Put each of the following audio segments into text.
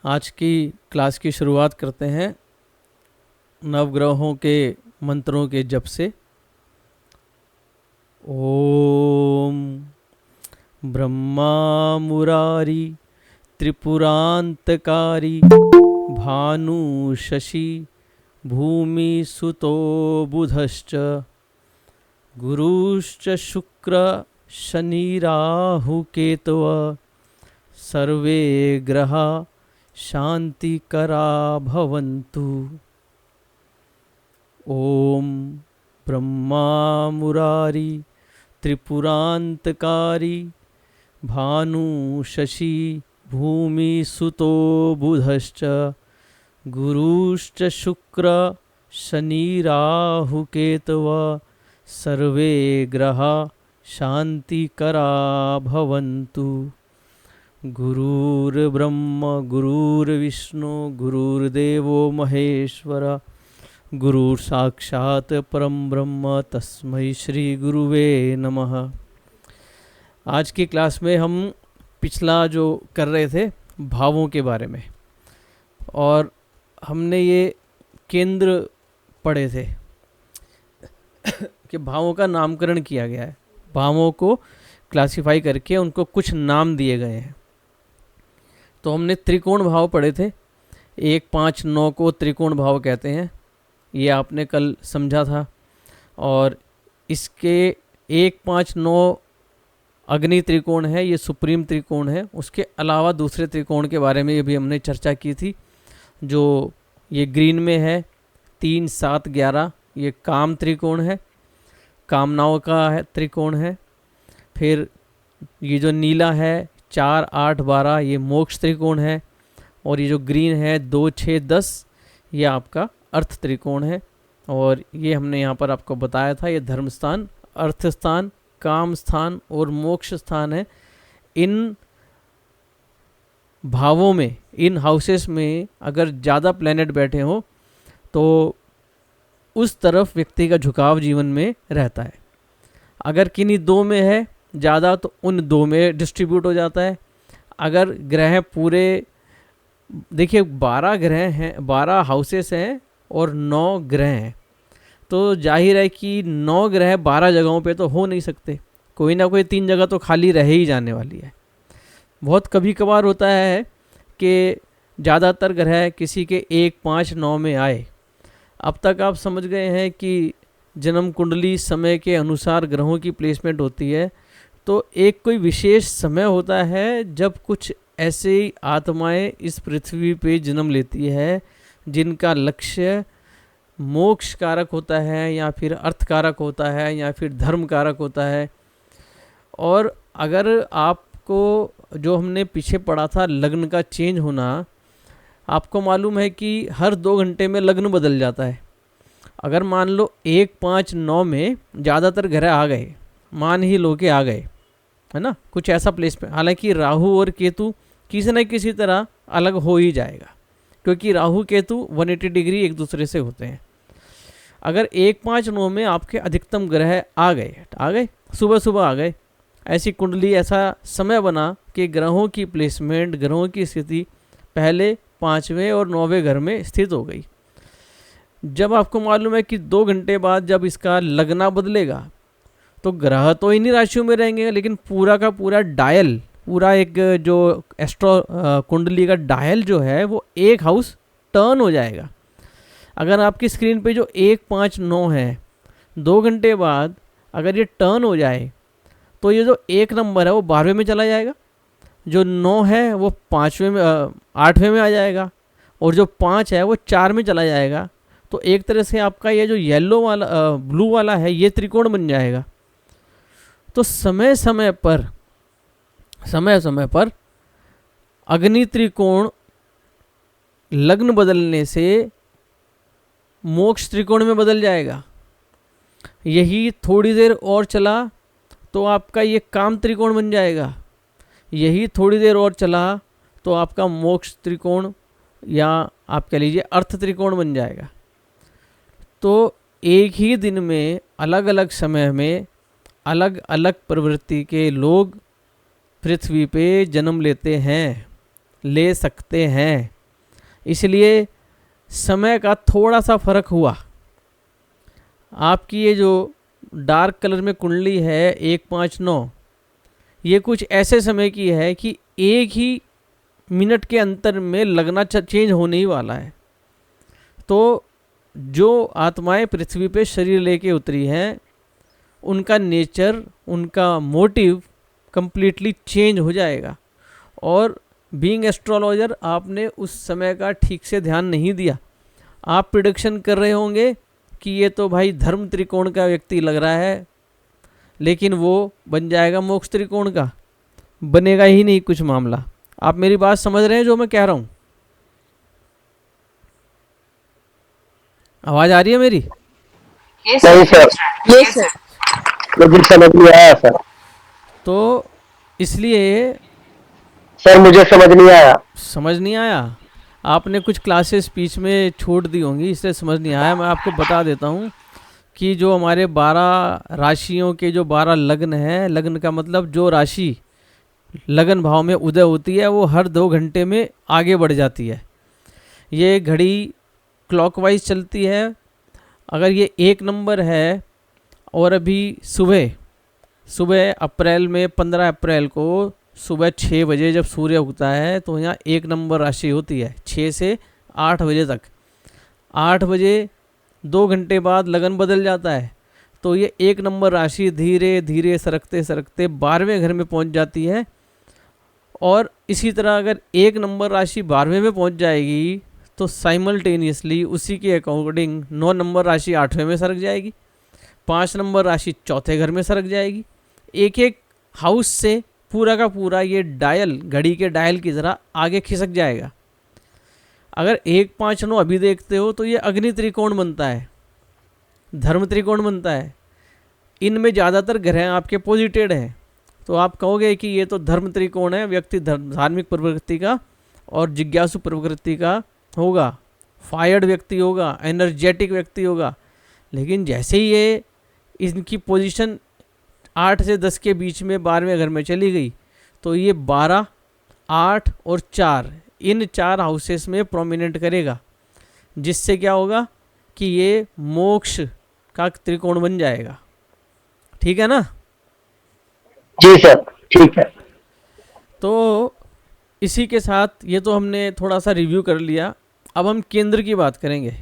आज की क्लास की शुरुआत करते हैं नवग्रहों के मंत्रों के जप से। ओम ब्रह्मा मुरारी त्रिपुरांतकारी भानु शशि भूमि सुतो बुधश्च गुरुश्च शुक्र शनि राहु केतव सर्वे ग्रहा शांतिकरा भवन्तु। ओम ब्रह्मा मुरारी त्रिपुरांतकारी भानु शशि भूमि सुतो बुधश्च गुरुश्च शुक्र शनि राहु केतव सर्वे ग्रहा शांतिकरा भवन्तु। गुरुर्ब्रह्म गुरुर्विष्णु गुरुर्देवो महेश्वर गुरुः साक्षात् परम ब्रह्म तस्मै श्री गुरुवे नमः। आज की क्लास में हम पिछला जो कर रहे थे भावों के बारे में, और हमने ये केंद्र पढ़े थे कि भावों का नामकरण किया गया है, भावों को क्लासिफाई करके उनको कुछ नाम दिए गए हैं। तो हमने त्रिकोण भाव पढ़े थे, 1, 5, 9 को त्रिकोण भाव कहते हैं, ये आपने कल समझा था। और इसके 1, 5, 9 अग्नि त्रिकोण है, ये सुप्रीम त्रिकोण है। उसके अलावा दूसरे त्रिकोण के बारे में भी हमने चर्चा की थी, जो ये ग्रीन में है 3, 7, 11, ये काम त्रिकोण है, कामनाओं का है त्रिकोण है। फिर ये जो नीला है 4, 8, 12, ये मोक्ष त्रिकोण है। और ये जो ग्रीन है 2, 6, 10, ये आपका अर्थ त्रिकोण है। और ये हमने यहाँ पर आपको बताया था, ये धर्म स्थान, अर्थ स्थान, काम स्थान और मोक्ष स्थान है। इन भावों में, इन हाउसेस में अगर ज़्यादा प्लैनेट बैठे हों तो उस तरफ व्यक्ति का झुकाव जीवन में रहता है। अगर किन्हीं 2 में है ज़्यादा तो उन 2 में डिस्ट्रीब्यूट हो जाता है। अगर ग्रह पूरे, देखिए 12 ग्रह हैं, 12 हाउसेस हैं और 9 ग्रह हैं, तो जाहिर है कि 9 ग्रह 12 जगहों पे तो हो नहीं सकते, कोई ना कोई 3 जगह तो खाली रह ही जाने वाली है। बहुत कभी कभार होता है कि ज़्यादातर ग्रह किसी के 1, 5, 9 में आए। अब तक आप समझ गए हैं कि जन्म कुंडली समय के अनुसार ग्रहों की प्लेसमेंट होती है। तो एक कोई विशेष समय होता है जब कुछ ऐसे आत्माएं इस पृथ्वी पे जन्म लेती है जिनका लक्ष्य मोक्ष कारक होता है, या फिर अर्थ कारक होता है, या फिर धर्म कारक होता है। और अगर आपको, जो हमने पीछे पढ़ा था लग्न का चेंज होना, आपको मालूम है कि हर 2 घंटे में लग्न बदल जाता है। अगर मान लो 1, 5, 9 में ज़्यादातर ग्रह आ गए, मान ही लो के आ गए, है ना, कुछ ऐसा प्लेस पे, हालांकि राहु और केतु किसी न किसी तरह अलग हो ही जाएगा, क्योंकि राहु केतु 180 डिग्री एक दूसरे से होते हैं। अगर 1, 5, 9 में आपके अधिकतम ग्रह आ गए सुबह सुबह आ गए, ऐसी कुंडली, ऐसा समय बना कि ग्रहों की प्लेसमेंट, ग्रहों की स्थिति पहले 5वें और 9वें घर में स्थित हो गई। जब आपको मालूम है कि 2 घंटे बाद जब इसका लगना बदलेगा तो ग्रह तो इन्हीं राशियों में रहेंगे, लेकिन पूरा का पूरा डायल, पूरा एक जो एस्ट्रो कुंडली का डायल जो है वो एक हाउस टर्न हो जाएगा। अगर आपकी स्क्रीन पे जो 1, 5, 9 है, 2 घंटे बाद अगर ये टर्न हो जाए तो ये जो 1 नंबर है वो 12वें में चला जाएगा, जो 9 है वो 5वें में 8वें में आ जाएगा, और जो 5 है वो 4 में चला जाएगा। तो एक तरह से आपका ये जो येलो वाला ब्लू वाला है ये त्रिकोण बन जाएगा। तो समय समय पर अग्नि त्रिकोण लग्न बदलने से मोक्ष त्रिकोण में बदल जाएगा। यही थोड़ी देर और चला तो आपका ये काम त्रिकोण बन जाएगा। यही थोड़ी देर और चला तो आपका मोक्ष त्रिकोण, या आप कह लीजिए अर्थ त्रिकोण बन जाएगा। तो एक ही दिन में अलग अलग समय में अलग अलग प्रवृत्ति के लोग पृथ्वी पे जन्म लेते हैं, ले सकते हैं। इसलिए समय का थोड़ा सा फर्क हुआ। आपकी ये जो डार्क कलर में कुंडली है 159, ये कुछ ऐसे समय की है कि एक ही मिनट के अंतर में लगना चेंज होने ही वाला है। तो जो आत्माएं पृथ्वी पे शरीर लेके उतरी हैं, उनका नेचर, उनका मोटिव कंप्लीटली चेंज हो जाएगा। और बीइंग एस्ट्रोलॉजर, आपने उस समय का ठीक से ध्यान नहीं दिया। आप प्रिडिक्शन कर रहे होंगे कि ये तो भाई धर्म त्रिकोण का व्यक्ति लग रहा है, लेकिन वो बन जाएगा मोक्ष त्रिकोण का, बनेगा ही नहीं कुछ मामला। आप मेरी बात समझ रहे हैं जो मैं कह रहा हूँ? आवाज़ आ रही है मेरी? नहीं सर, यस सर। मुझे समझ नहीं आया सर। तो इसलिए सर मुझे समझ नहीं आया। समझ नहीं आया? आपने कुछ क्लासेस बीच में छोड़ दी होंगी, इसलिए समझ नहीं आया। मैं आपको बता देता हूँ कि जो हमारे 12 राशियों के जो 12 लग्न हैं, लग्न का मतलब जो राशि लगन भाव में उदय होती है, वो हर 2 घंटे में आगे बढ़ जाती है। ये घड़ी क्लॉकवाइज चलती है। अगर ये 1 नंबर है और अभी सुबह अप्रैल में 15 अप्रैल को सुबह 6 बजे जब सूर्य उगता है, तो यहाँ 1 नंबर राशि होती है 6 से 8 बजे तक। 8 बजे 2 घंटे बाद लगन बदल जाता है, तो ये 1 नंबर राशि धीरे धीरे सरकते सरकते 12वें घर में पहुँच जाती है। और इसी तरह अगर 1 नंबर राशि 12वें में पहुँच जाएगी, तो साइमल्टेनियसली उसी के अकॉर्डिंग 9 नंबर राशि 8वें में सरक जाएगी, 5 नंबर राशि चौथे घर में सरक जाएगी। एक एक हाउस से पूरा का पूरा ये डायल, घड़ी के डायल की तरह आगे खिसक जाएगा। अगर 1, 5, 9 अभी देखते हो, तो ये अग्नि त्रिकोण बनता है, धर्म त्रिकोण बनता है। इनमें ज़्यादातर ग्रह आपके पॉजिटेड हैं, तो आप कहोगे कि ये तो धर्म त्रिकोण है, व्यक्ति धार्मिक प्रवृत्ति का और जिज्ञासु प्रवृत्ति का होगा, फायर्ड व्यक्ति होगा, एनर्जेटिक व्यक्ति होगा। लेकिन जैसे ही ये इनकी पोजीशन 8 से 10 के बीच में 12वें घर में चली गई, तो ये 12, 8 और 4 इन 4 हाउसेस में प्रोमिनेंट करेगा, जिससे क्या होगा कि ये मोक्ष का त्रिकोण बन जाएगा। ठीक है ना? जी सर, ठीक है। तो इसी के साथ ये तो हमने थोड़ा सा रिव्यू कर लिया। अब हम केंद्र की बात करेंगे।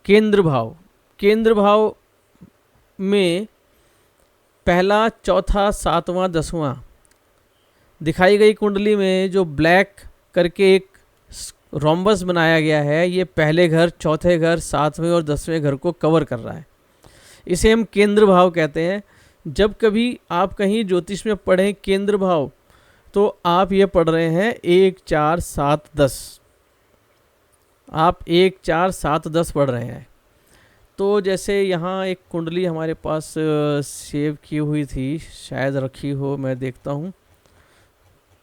केंद्र भाव में पहला, चौथा, 7वां, 10वां दिखाई गई कुंडली में जो ब्लैक करके एक रोम्बस बनाया गया है, ये पहले घर, चौथे घर, 7वें और 10वें घर को कवर कर रहा है। इसे हम केंद्र भाव कहते हैं। जब कभी आप कहीं ज्योतिष में पढ़ें केंद्र भाव, तो आप ये पढ़ रहे हैं 1, 4, 7, 10। आप 1, 4, 7, 10 पढ़ रहे हैं। तो जैसे यहाँ एक कुंडली हमारे पास सेव की हुई थी, शायद रखी हो, मैं देखता हूँ।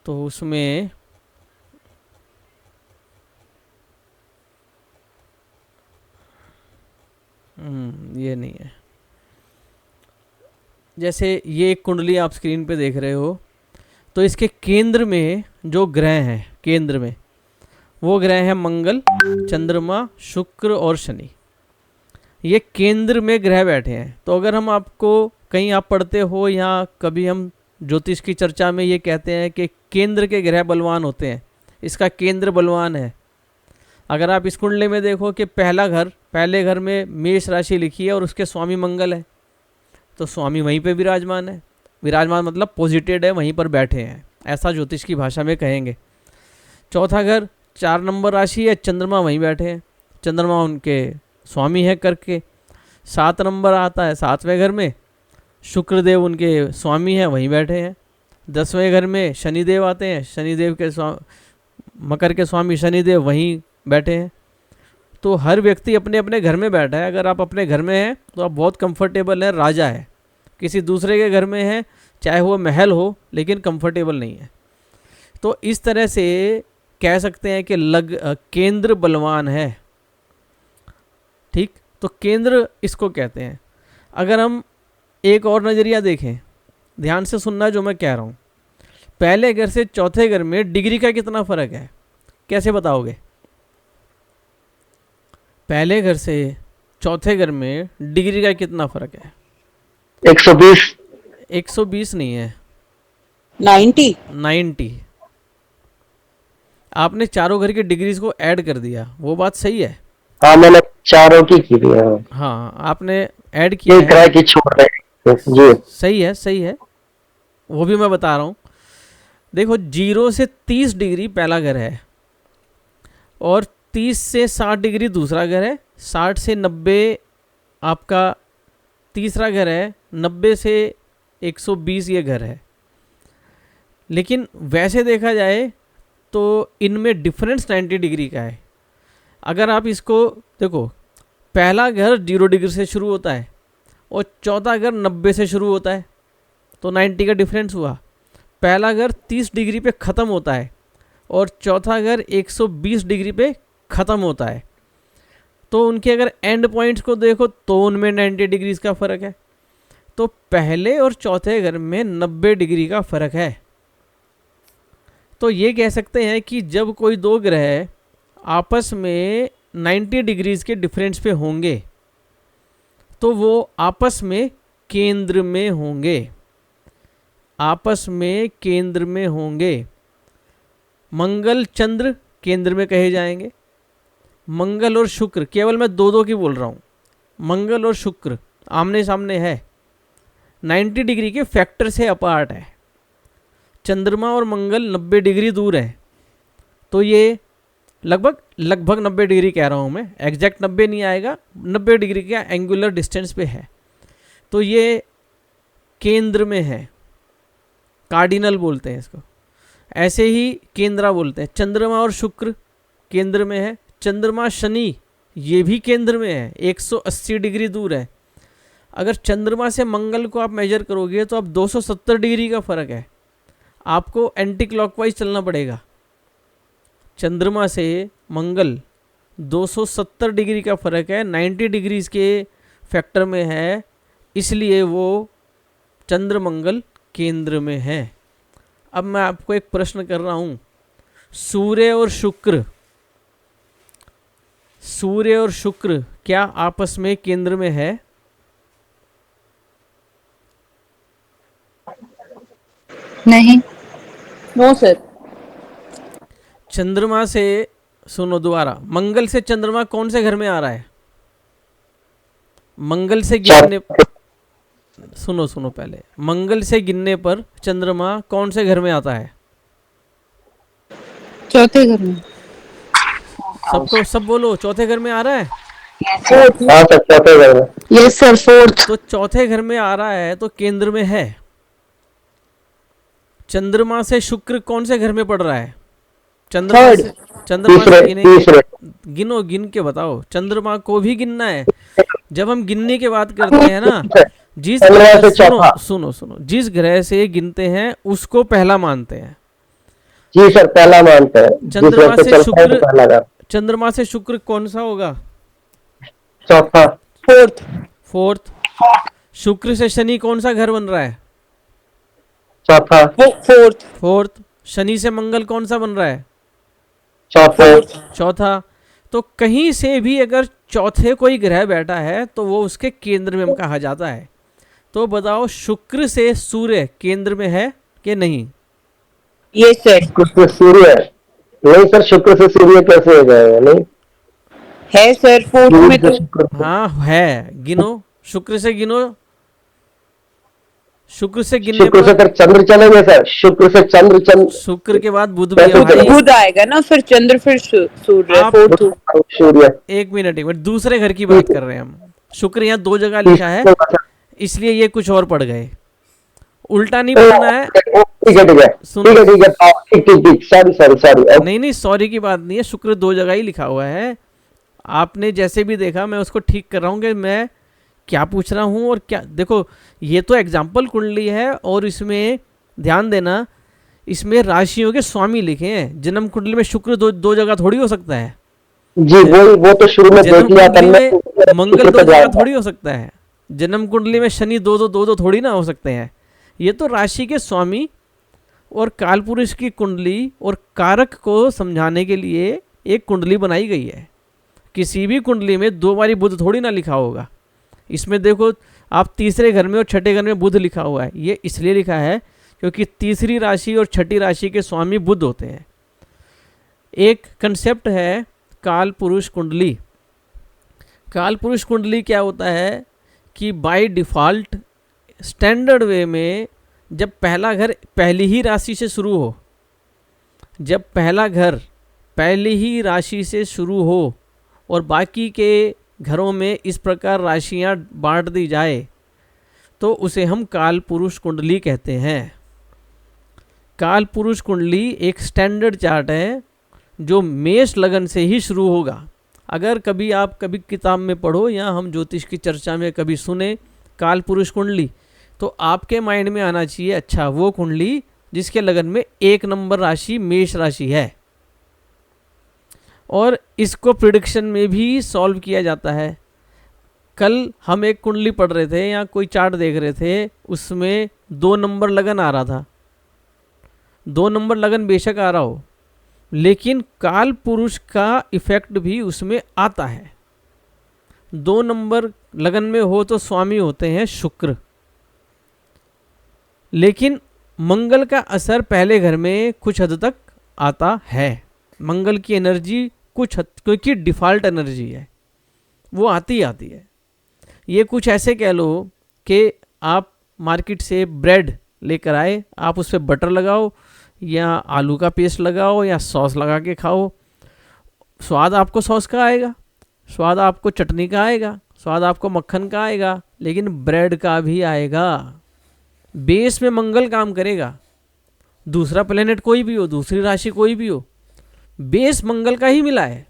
तो उसमें ये नहीं है। जैसे ये एक कुंडली आप स्क्रीन पे देख रहे हो, तो इसके केंद्र में जो ग्रह हैं, केंद्र में वो ग्रह हैं मंगल, चंद्रमा, शुक्र और शनि। ये केंद्र में ग्रह बैठे हैं। तो अगर हम आपको कहीं आप पढ़ते हो या कभी हम ज्योतिष की चर्चा में ये कहते हैं कि केंद्र के ग्रह बलवान होते हैं, इसका केंद्र बलवान है। अगर आप इस कुंडली में देखो कि पहले घर में मेष राशि लिखी है और उसके स्वामी मंगल है, तो स्वामी वहीं पे विराजमान है। विराजमान मतलब पॉजिटेड है, वहीं पर बैठे हैं, ऐसा ज्योतिष की भाषा में कहेंगे। चौथा घर 4 नंबर राशि है, चंद्रमा वहीं बैठे हैं, चंद्रमा उनके स्वामी है करके। 7 नंबर आता है 7वें घर में, शुक्रदेव उनके स्वामी हैं, वहीं बैठे हैं। 10वें घर में शनिदेव आते हैं, शनिदेव के मकर के स्वामी शनिदेव वहीं बैठे हैं। तो हर व्यक्ति अपने अपने घर में बैठा है। अगर आप अपने घर में हैं तो आप बहुत कंफर्टेबल हैं, राजा है। किसी दूसरे के घर में है, चाहे वो महल हो, लेकिन कंफर्टेबल नहीं है। तो इस तरह से कह सकते हैं कि केंद्र बलवान है। ठीक, तो केंद्र इसको कहते हैं। अगर हम एक और नज़रिया देखें, ध्यान से सुनना जो मैं कह रहा हूँ। पहले घर से चौथे घर में डिग्री का कितना फ़र्क है, कैसे बताओगे? पहले घर से चौथे घर में डिग्री का कितना फर्क है? 120। 120 नहीं है, 90। 90। आपने चारों घर की डिग्रीज को ऐड कर दिया, वो बात सही है। हाँ मैंने चारों की है। हाँ। हाँ, आपने ऐड किया ये है, किराए की छोड़ रहे हैं जी। सही है, सही है, वो भी मैं बता रहा हूँ। देखो, 0 से 30 डिग्री पहला घर है, और 30 से 60 डिग्री दूसरा घर है, 60 से 90 आपका तीसरा घर है, 90 से 120 ये घर है। लेकिन वैसे देखा जाए तो इनमें डिफरेंस 90 डिग्री का है। अगर आप इसको देखो, पहला घर 0 डिग्री से शुरू होता है और चौथा घर 90 से शुरू होता है, तो 90 का डिफरेंस हुआ। पहला घर 30 डिग्री पे ख़त्म होता है और चौथा घर 120 डिग्री पे ख़त्म होता है, तो उनके अगर एंड पॉइंट्स को देखो तो उनमें 90 डिग्रीज का फ़र्क है। तो पहले और चौथे घर में 90 डिग्री का फ़र्क है। तो ये कह सकते हैं कि जब कोई दो ग्रह आपस में 90 डिग्रीज के डिफरेंस पे होंगे तो वो आपस में केंद्र में होंगे, आपस में केंद्र में होंगे। मंगल चंद्र केंद्र में कहे जाएंगे। मंगल और शुक्र, केवल मैं दो की बोल रहा हूँ, मंगल और शुक्र आमने सामने है, 90 डिग्री के फैक्टर से अपार्ट है। चंद्रमा और मंगल 90 डिग्री दूर है, तो ये लगभग 90 डिग्री कह रहा हूँ मैं, एग्जैक्ट 90 नहीं आएगा, 90 डिग्री का एंगुलर डिस्टेंस पे है, तो ये केंद्र में है, कार्डिनल बोलते हैं इसको। ऐसे ही केंद्रा बोलते हैं। चंद्रमा और शुक्र केंद्र में है, चंद्रमा शनि ये भी केंद्र में है, 180 डिग्री दूर है। अगर चंद्रमा से मंगल को आप मेजर करोगे तो अब 270 डिग्री का फ़र्क है, आपको एंटी क्लॉकवाइज चलना पड़ेगा। चंद्रमा से मंगल 270 डिग्री का फ़र्क है, 90 डिग्रीज के फैक्टर में है, इसलिए वो चंद्र मंगल केंद्र में है। अब मैं आपको एक प्रश्न कर रहा हूँ, सूर्य और शुक्र क्या आपस में केंद्र में है? नहीं। No sir. चंद्रमा से, सुनो दोबारा, मंगल से चंद्रमा कौन से घर में आ रहा है? मंगल से गिनने, सुनो पहले, मंगल से गिनने पर चंद्रमा कौन से घर में आता है? चौथे घर में। सबको सब बोलो, चौथे घर में आ रहा है। हाँ सर चौथे घर में। Yes sir, fourth. तो चौथे घर में आ रहा है तो केंद्र में है। चंद्रमा से शुक्र कौन से घर में पड़ रहा है? चंद्रमा से गिन के बताओ, चंद्रमा को भी गिनना है। जब हम गिनने की बात करते हैं ना, जिस सुनो जिस ग्रह से गिनते हैं उसको पहला मानते हैं। जी सर, पहला मानते हैं। चंद्रमा से शुक्र कौन सा होगा? चौथा। फोर्थ। शुक्र से शनि कौन सा घर बन रहा है? चौथा। फोर्थ। शनि से मंगल कौन सा बन रहा है? चौथा। तो कहीं से भी अगर चौथे कोई ग्रह बैठा है तो वो उसके केंद्र में कहा जाता है। तो बताओ, शुक्र से सूर्य केंद्र में है कि नहीं? ये सर। शुक्र से सूर्य नहीं सर, शुक्र से सूर्य कैसे हो जाएगा? नहीं है सर, फोर्थ में तो। हाँ है, गिनो, शुक्र से गिनो। शुक्र से गिनने शुक्र से चंद्र चलेंगे सर, शुक्र से चंद्र शुक्र के बाद बुध भी है भाई। बुध आएगा ना, फिर चंद्र, फिर सूर्य। एक मिनट दूसरे घर की बात कर रहे हैं हम। शुक्र यहाँ 2 जगह लिखा है, इसलिए ये कुछ और पड़ गए। उल्टा नहीं पढ़ना है। नहीं, सॉरी की बात नहीं है, शुक्र 2 जगह ही लिखा हुआ है। आपने जैसे भी देखा, मैं उसको ठीक कर रहा हूँ कि मैं क्या पूछ रहा हूँ और क्या। देखो, ये तो एग्जाम्पल कुंडली है और इसमें ध्यान देना, इसमें राशियों के स्वामी लिखे हैं। जन्म कुंडली में शुक्र दो जगह थोड़ी हो सकता है जी। वो तो शुरू में देख लिया था। मंगल 2 जगह थोड़ी हो सकता है। जन्म कुंडली में शनि दो थोड़ी ना हो सकते हैं। ये तो राशि के स्वामी और कालपुरुष की कुंडली और कारक को समझाने के लिए एक कुंडली बनाई गई है किसी भी कुंडली में 2 बारी बुध थोड़ी ना लिखा होगा। इसमें देखो आप तीसरे घर में और छठे घर में बुध लिखा हुआ है, ये इसलिए लिखा है क्योंकि तीसरी राशि और छठी राशि के स्वामी बुध होते हैं। एक कंसेप्ट है काल पुरुष कुंडली। काल पुरुष कुंडली क्या होता है कि बाय डिफ़ॉल्ट स्टैंडर्ड वे में जब पहला घर पहली ही राशि से शुरू हो, जब पहला घर पहली ही राशि से शुरू हो और बाकी के घरों में इस प्रकार राशियां बांट दी जाए तो उसे हम काल पुरुष कुंडली कहते हैं। काल पुरुष कुंडली एक स्टैंडर्ड चार्ट है जो मेष लगन से ही शुरू होगा। अगर कभी आप कभी किताब में पढ़ो या हम ज्योतिष की चर्चा में कभी सुने काल पुरुष कुंडली, तो आपके माइंड में आना चाहिए अच्छा वो कुंडली जिसके लगन में 1 नंबर राशि मेष राशि है। और इसको प्रिडिक्शन में भी सॉल्व किया जाता है। कल हम एक कुंडली पढ़ रहे थे या कोई चार्ट देख रहे थे, उसमें 2 नंबर लगन आ रहा था। 2 नंबर लगन बेशक आ रहा हो, लेकिन काल पुरुष का इफेक्ट भी उसमें आता है। 2 नंबर लगन में हो तो स्वामी होते हैं शुक्र, लेकिन मंगल का असर पहले घर में कुछ हद तक आता है। मंगल की एनर्जी कुछ हद, क्योंकि डिफ़ॉल्ट एनर्जी है, वो आती है। ये कुछ ऐसे कह लो कि आप मार्केट से ब्रेड लेकर आए, आप उस पर बटर लगाओ या आलू का पेस्ट लगाओ या सॉस लगा के खाओ, स्वाद आपको सॉस का आएगा, स्वाद आपको चटनी का आएगा, स्वाद आपको मक्खन का आएगा, लेकिन ब्रेड का भी आएगा। बेस में मंगल काम करेगा, दूसरा प्लेनेट कोई भी हो, दूसरी राशि कोई भी हो, बेस मंगल का ही मिला है।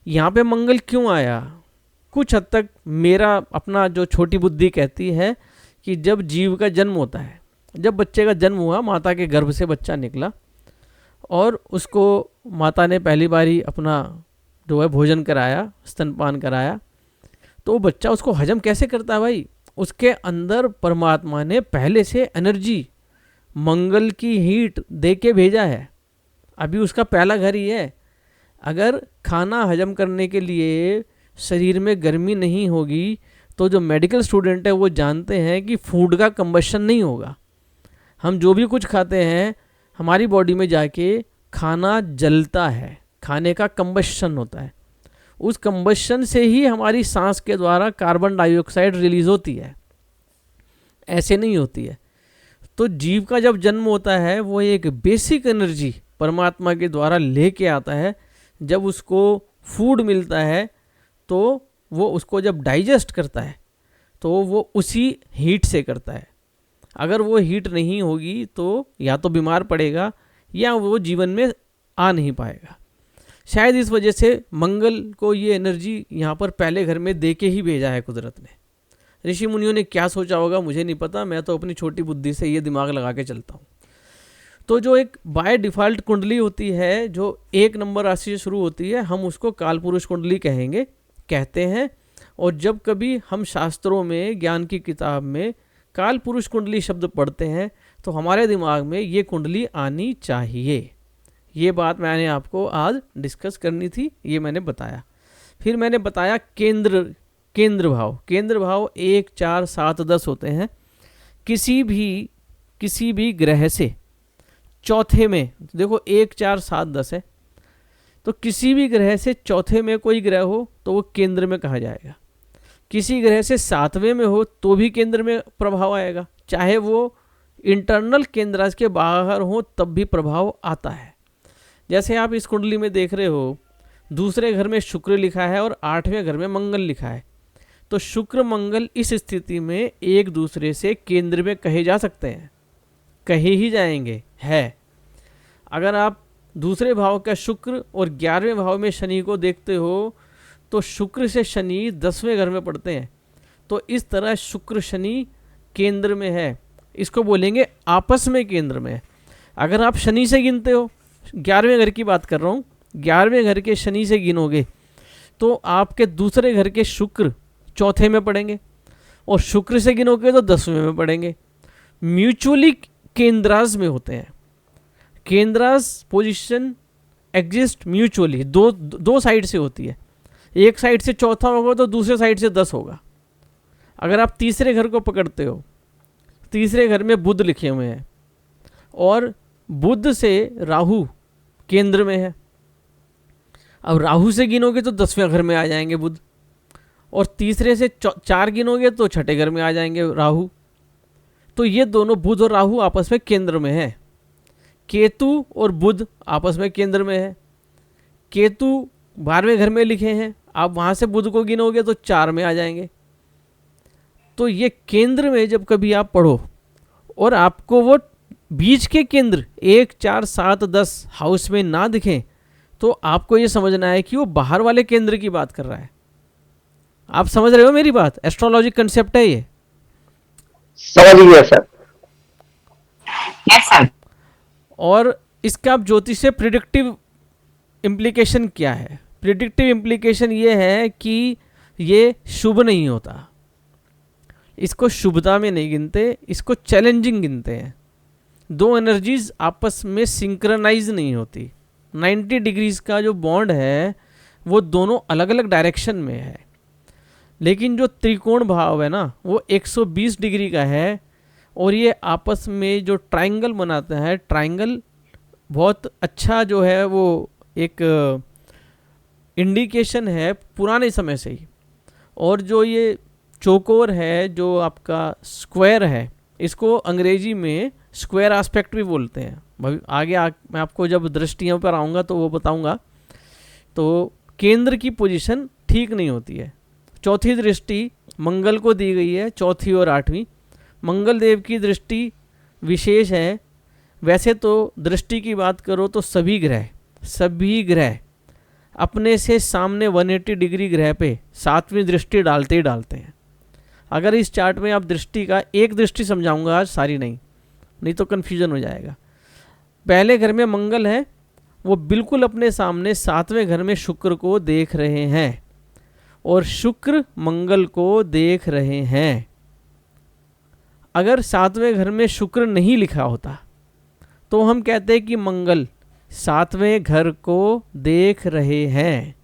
यहाँ पे मंगल क्यों आया? कुछ हद तक मेरा अपना जो छोटी बुद्धि कहती है कि जब जीव का जन्म होता है, जब बच्चे का जन्म हुआ, माता के गर्भ से बच्चा निकला और उसको माता ने पहली बारी अपना जो है भोजन कराया, स्तनपान कराया, तो वो बच्चा उसको हजम कैसे करता है भाई? उसके अंदर परमात्मा ने पहले से एनर्जी मंगल की हीट दे के भेजा है। अभी उसका पहला घर ही है। अगर खाना हजम करने के लिए शरीर में गर्मी नहीं होगी तो जो मेडिकल स्टूडेंट है वो जानते हैं कि फूड का कंबशन नहीं होगा। हम जो भी कुछ खाते हैं हमारी बॉडी में जाके खाना जलता है, खाने का कंबशन होता है। उस कंबशन से ही हमारी सांस के द्वारा कार्बन डाइऑक्साइड रिलीज होती है, ऐसे नहीं होती है। तो जीव का जब जन्म होता है वो एक बेसिक एनर्जी परमात्मा के द्वारा लेके आता है। जब उसको फूड मिलता है तो वो उसको जब डाइजेस्ट करता है तो वो उसी हीट से करता है। अगर वो हीट नहीं होगी तो या तो बीमार पड़ेगा या वो जीवन में आ नहीं पाएगा। शायद इस वजह से मंगल को ये एनर्जी यहाँ पर पहले घर में दे के ही भेजा है कुदरत ने। ऋषि मुनियों ने क्या सोचा होगा मुझे नहीं पता, मैं तो अपनी छोटी बुद्धि से ये दिमाग लगा के चलता हूँ। तो जो एक बाय डिफ़ॉल्ट कुंडली होती है जो 1 नंबर राशि से शुरू होती है, हम उसको काल पुरुष कुंडली कहते हैं। और जब कभी हम शास्त्रों में, ज्ञान की किताब में काल पुरुष कुंडली शब्द पढ़ते हैं तो हमारे दिमाग में ये कुंडली आनी चाहिए। ये बात मैंने आपको आज डिस्कस करनी थी, ये मैंने बताया। फिर मैंने बताया केंद्र भाव 1, 4, 7, 10 होते हैं। किसी भी ग्रह से चौथे में, देखो 1, 4, 7, 10 है, तो किसी भी ग्रह से चौथे में कोई ग्रह हो तो वो केंद्र में कहा जाएगा। किसी ग्रह से 7वें में हो तो भी केंद्र में प्रभाव आएगा, चाहे वो इंटरनल केंद्र के बाहर हो तब भी प्रभाव आता है। जैसे आप इस कुंडली में देख रहे हो, दूसरे घर में शुक्र लिखा है और 8वें घर में मंगल लिखा है, तो शुक्र मंगल इस स्थिति में एक दूसरे से केंद्र में कहे जा सकते हैं, कहे ही जाएंगे है। अगर आप दूसरे भाव का शुक्र और 11वें भाव में शनि को देखते हो तो शुक्र से शनि 10वें घर में पड़ते हैं, तो इस तरह शुक्र शनि केंद्र में है, इसको बोलेंगे आपस में केंद्र में। अगर आप शनि से गिनते हो, 11वें घर की बात कर रहा हूँ, 11वें घर के शनि से गिनोगे तो आपके दूसरे घर के शुक्र चौथे में पड़ेंगे और शुक्र से गिनोगे तो 10वें में पड़ेंगे। म्यूचुअली केंद्रास में होते हैं। केंद्रास पोजीशन एग्जिस्ट म्यूचुअली, दो साइड से होती है। एक साइड से चौथा होगा तो दूसरे साइड से 10 होगा। अगर आप तीसरे घर को पकड़ते हो, तीसरे घर में बुध लिखे हुए हैं और बुध से राहु केंद्र में है। अब राहु से गिनोगे तो 10वें घर में आ जाएंगे बुध, और तीसरे से 4 गिनोगे तो छठे घर में आ जाएंगे राहु। तो ये दोनों बुध और राहु आपस में केंद्र में है। केतु और बुध आपस में केंद्र में है। केतु 12वें घर में लिखे हैं, आप वहाँ से बुध को गिनोगे तो 4 में आ जाएंगे। तो ये केंद्र में जब कभी आप पढ़ो और आपको वो बीच के केंद्र 1, 4, 7, 10 हाउस में ना दिखें, तो आपको ये समझना है कि वो बाहर वाले केंद्र की बात कर रहा है। आप समझ रहे हो मेरी बात? एस्ट्रोलॉजी कंसेप्ट है ये। समझ गया सर। Yes sir. और इसका आप ज्योतिष से प्रिडिक्टिव इम्प्लीकेशन क्या है? प्रिडिक्टिव इम्प्लीकेशन ये है कि ये शुभ नहीं होता, इसको शुभता में नहीं गिनते, इसको चैलेंजिंग गिनते हैं। दो एनर्जीज आपस में सिंक्रनाइज नहीं होती। 90 डिग्रीज का जो बॉन्ड है वो दोनों अलग अलग डायरेक्शन में है, लेकिन जो त्रिकोण भाव है ना वो 120 डिग्री का है। और ये आपस में जो ट्रायंगल बनाता है, ट्रायंगल बहुत अच्छा जो है वो एक इंडिकेशन है पुराने समय से ही। और जो ये चौकोर है, जो आपका स्क्वायर है, इसको अंग्रेजी में स्क्वायर एस्पेक्ट भी बोलते हैं। मैं आपको जब दृष्टियों पर आऊँगा तो वो बताऊँगा। तो केंद्र की पोजीशन ठीक नहीं होती है। चौथी दृष्टि मंगल को दी गई है, चौथी और 8वीं। मंगल देव की दृष्टि विशेष है। वैसे तो दृष्टि की बात करो तो सभी ग्रह अपने से सामने 180 डिग्री ग्रह पे 7वीं दृष्टि डालते ही डालते हैं। अगर इस चार्ट में आप दृष्टि का एक दृष्टि समझाऊंगा आज, सारी नहीं तो कन्फ्यूजन हो जाएगा। पहले घर में मंगल है, वो बिल्कुल अपने सामने 7वें घर में शुक्र को देख रहे हैं और शुक्र मंगल को देख रहे हैं। अगर 7वें घर में शुक्र नहीं लिखा होता तो हम कहते हैं कि मंगल 7वें घर को देख रहे हैं।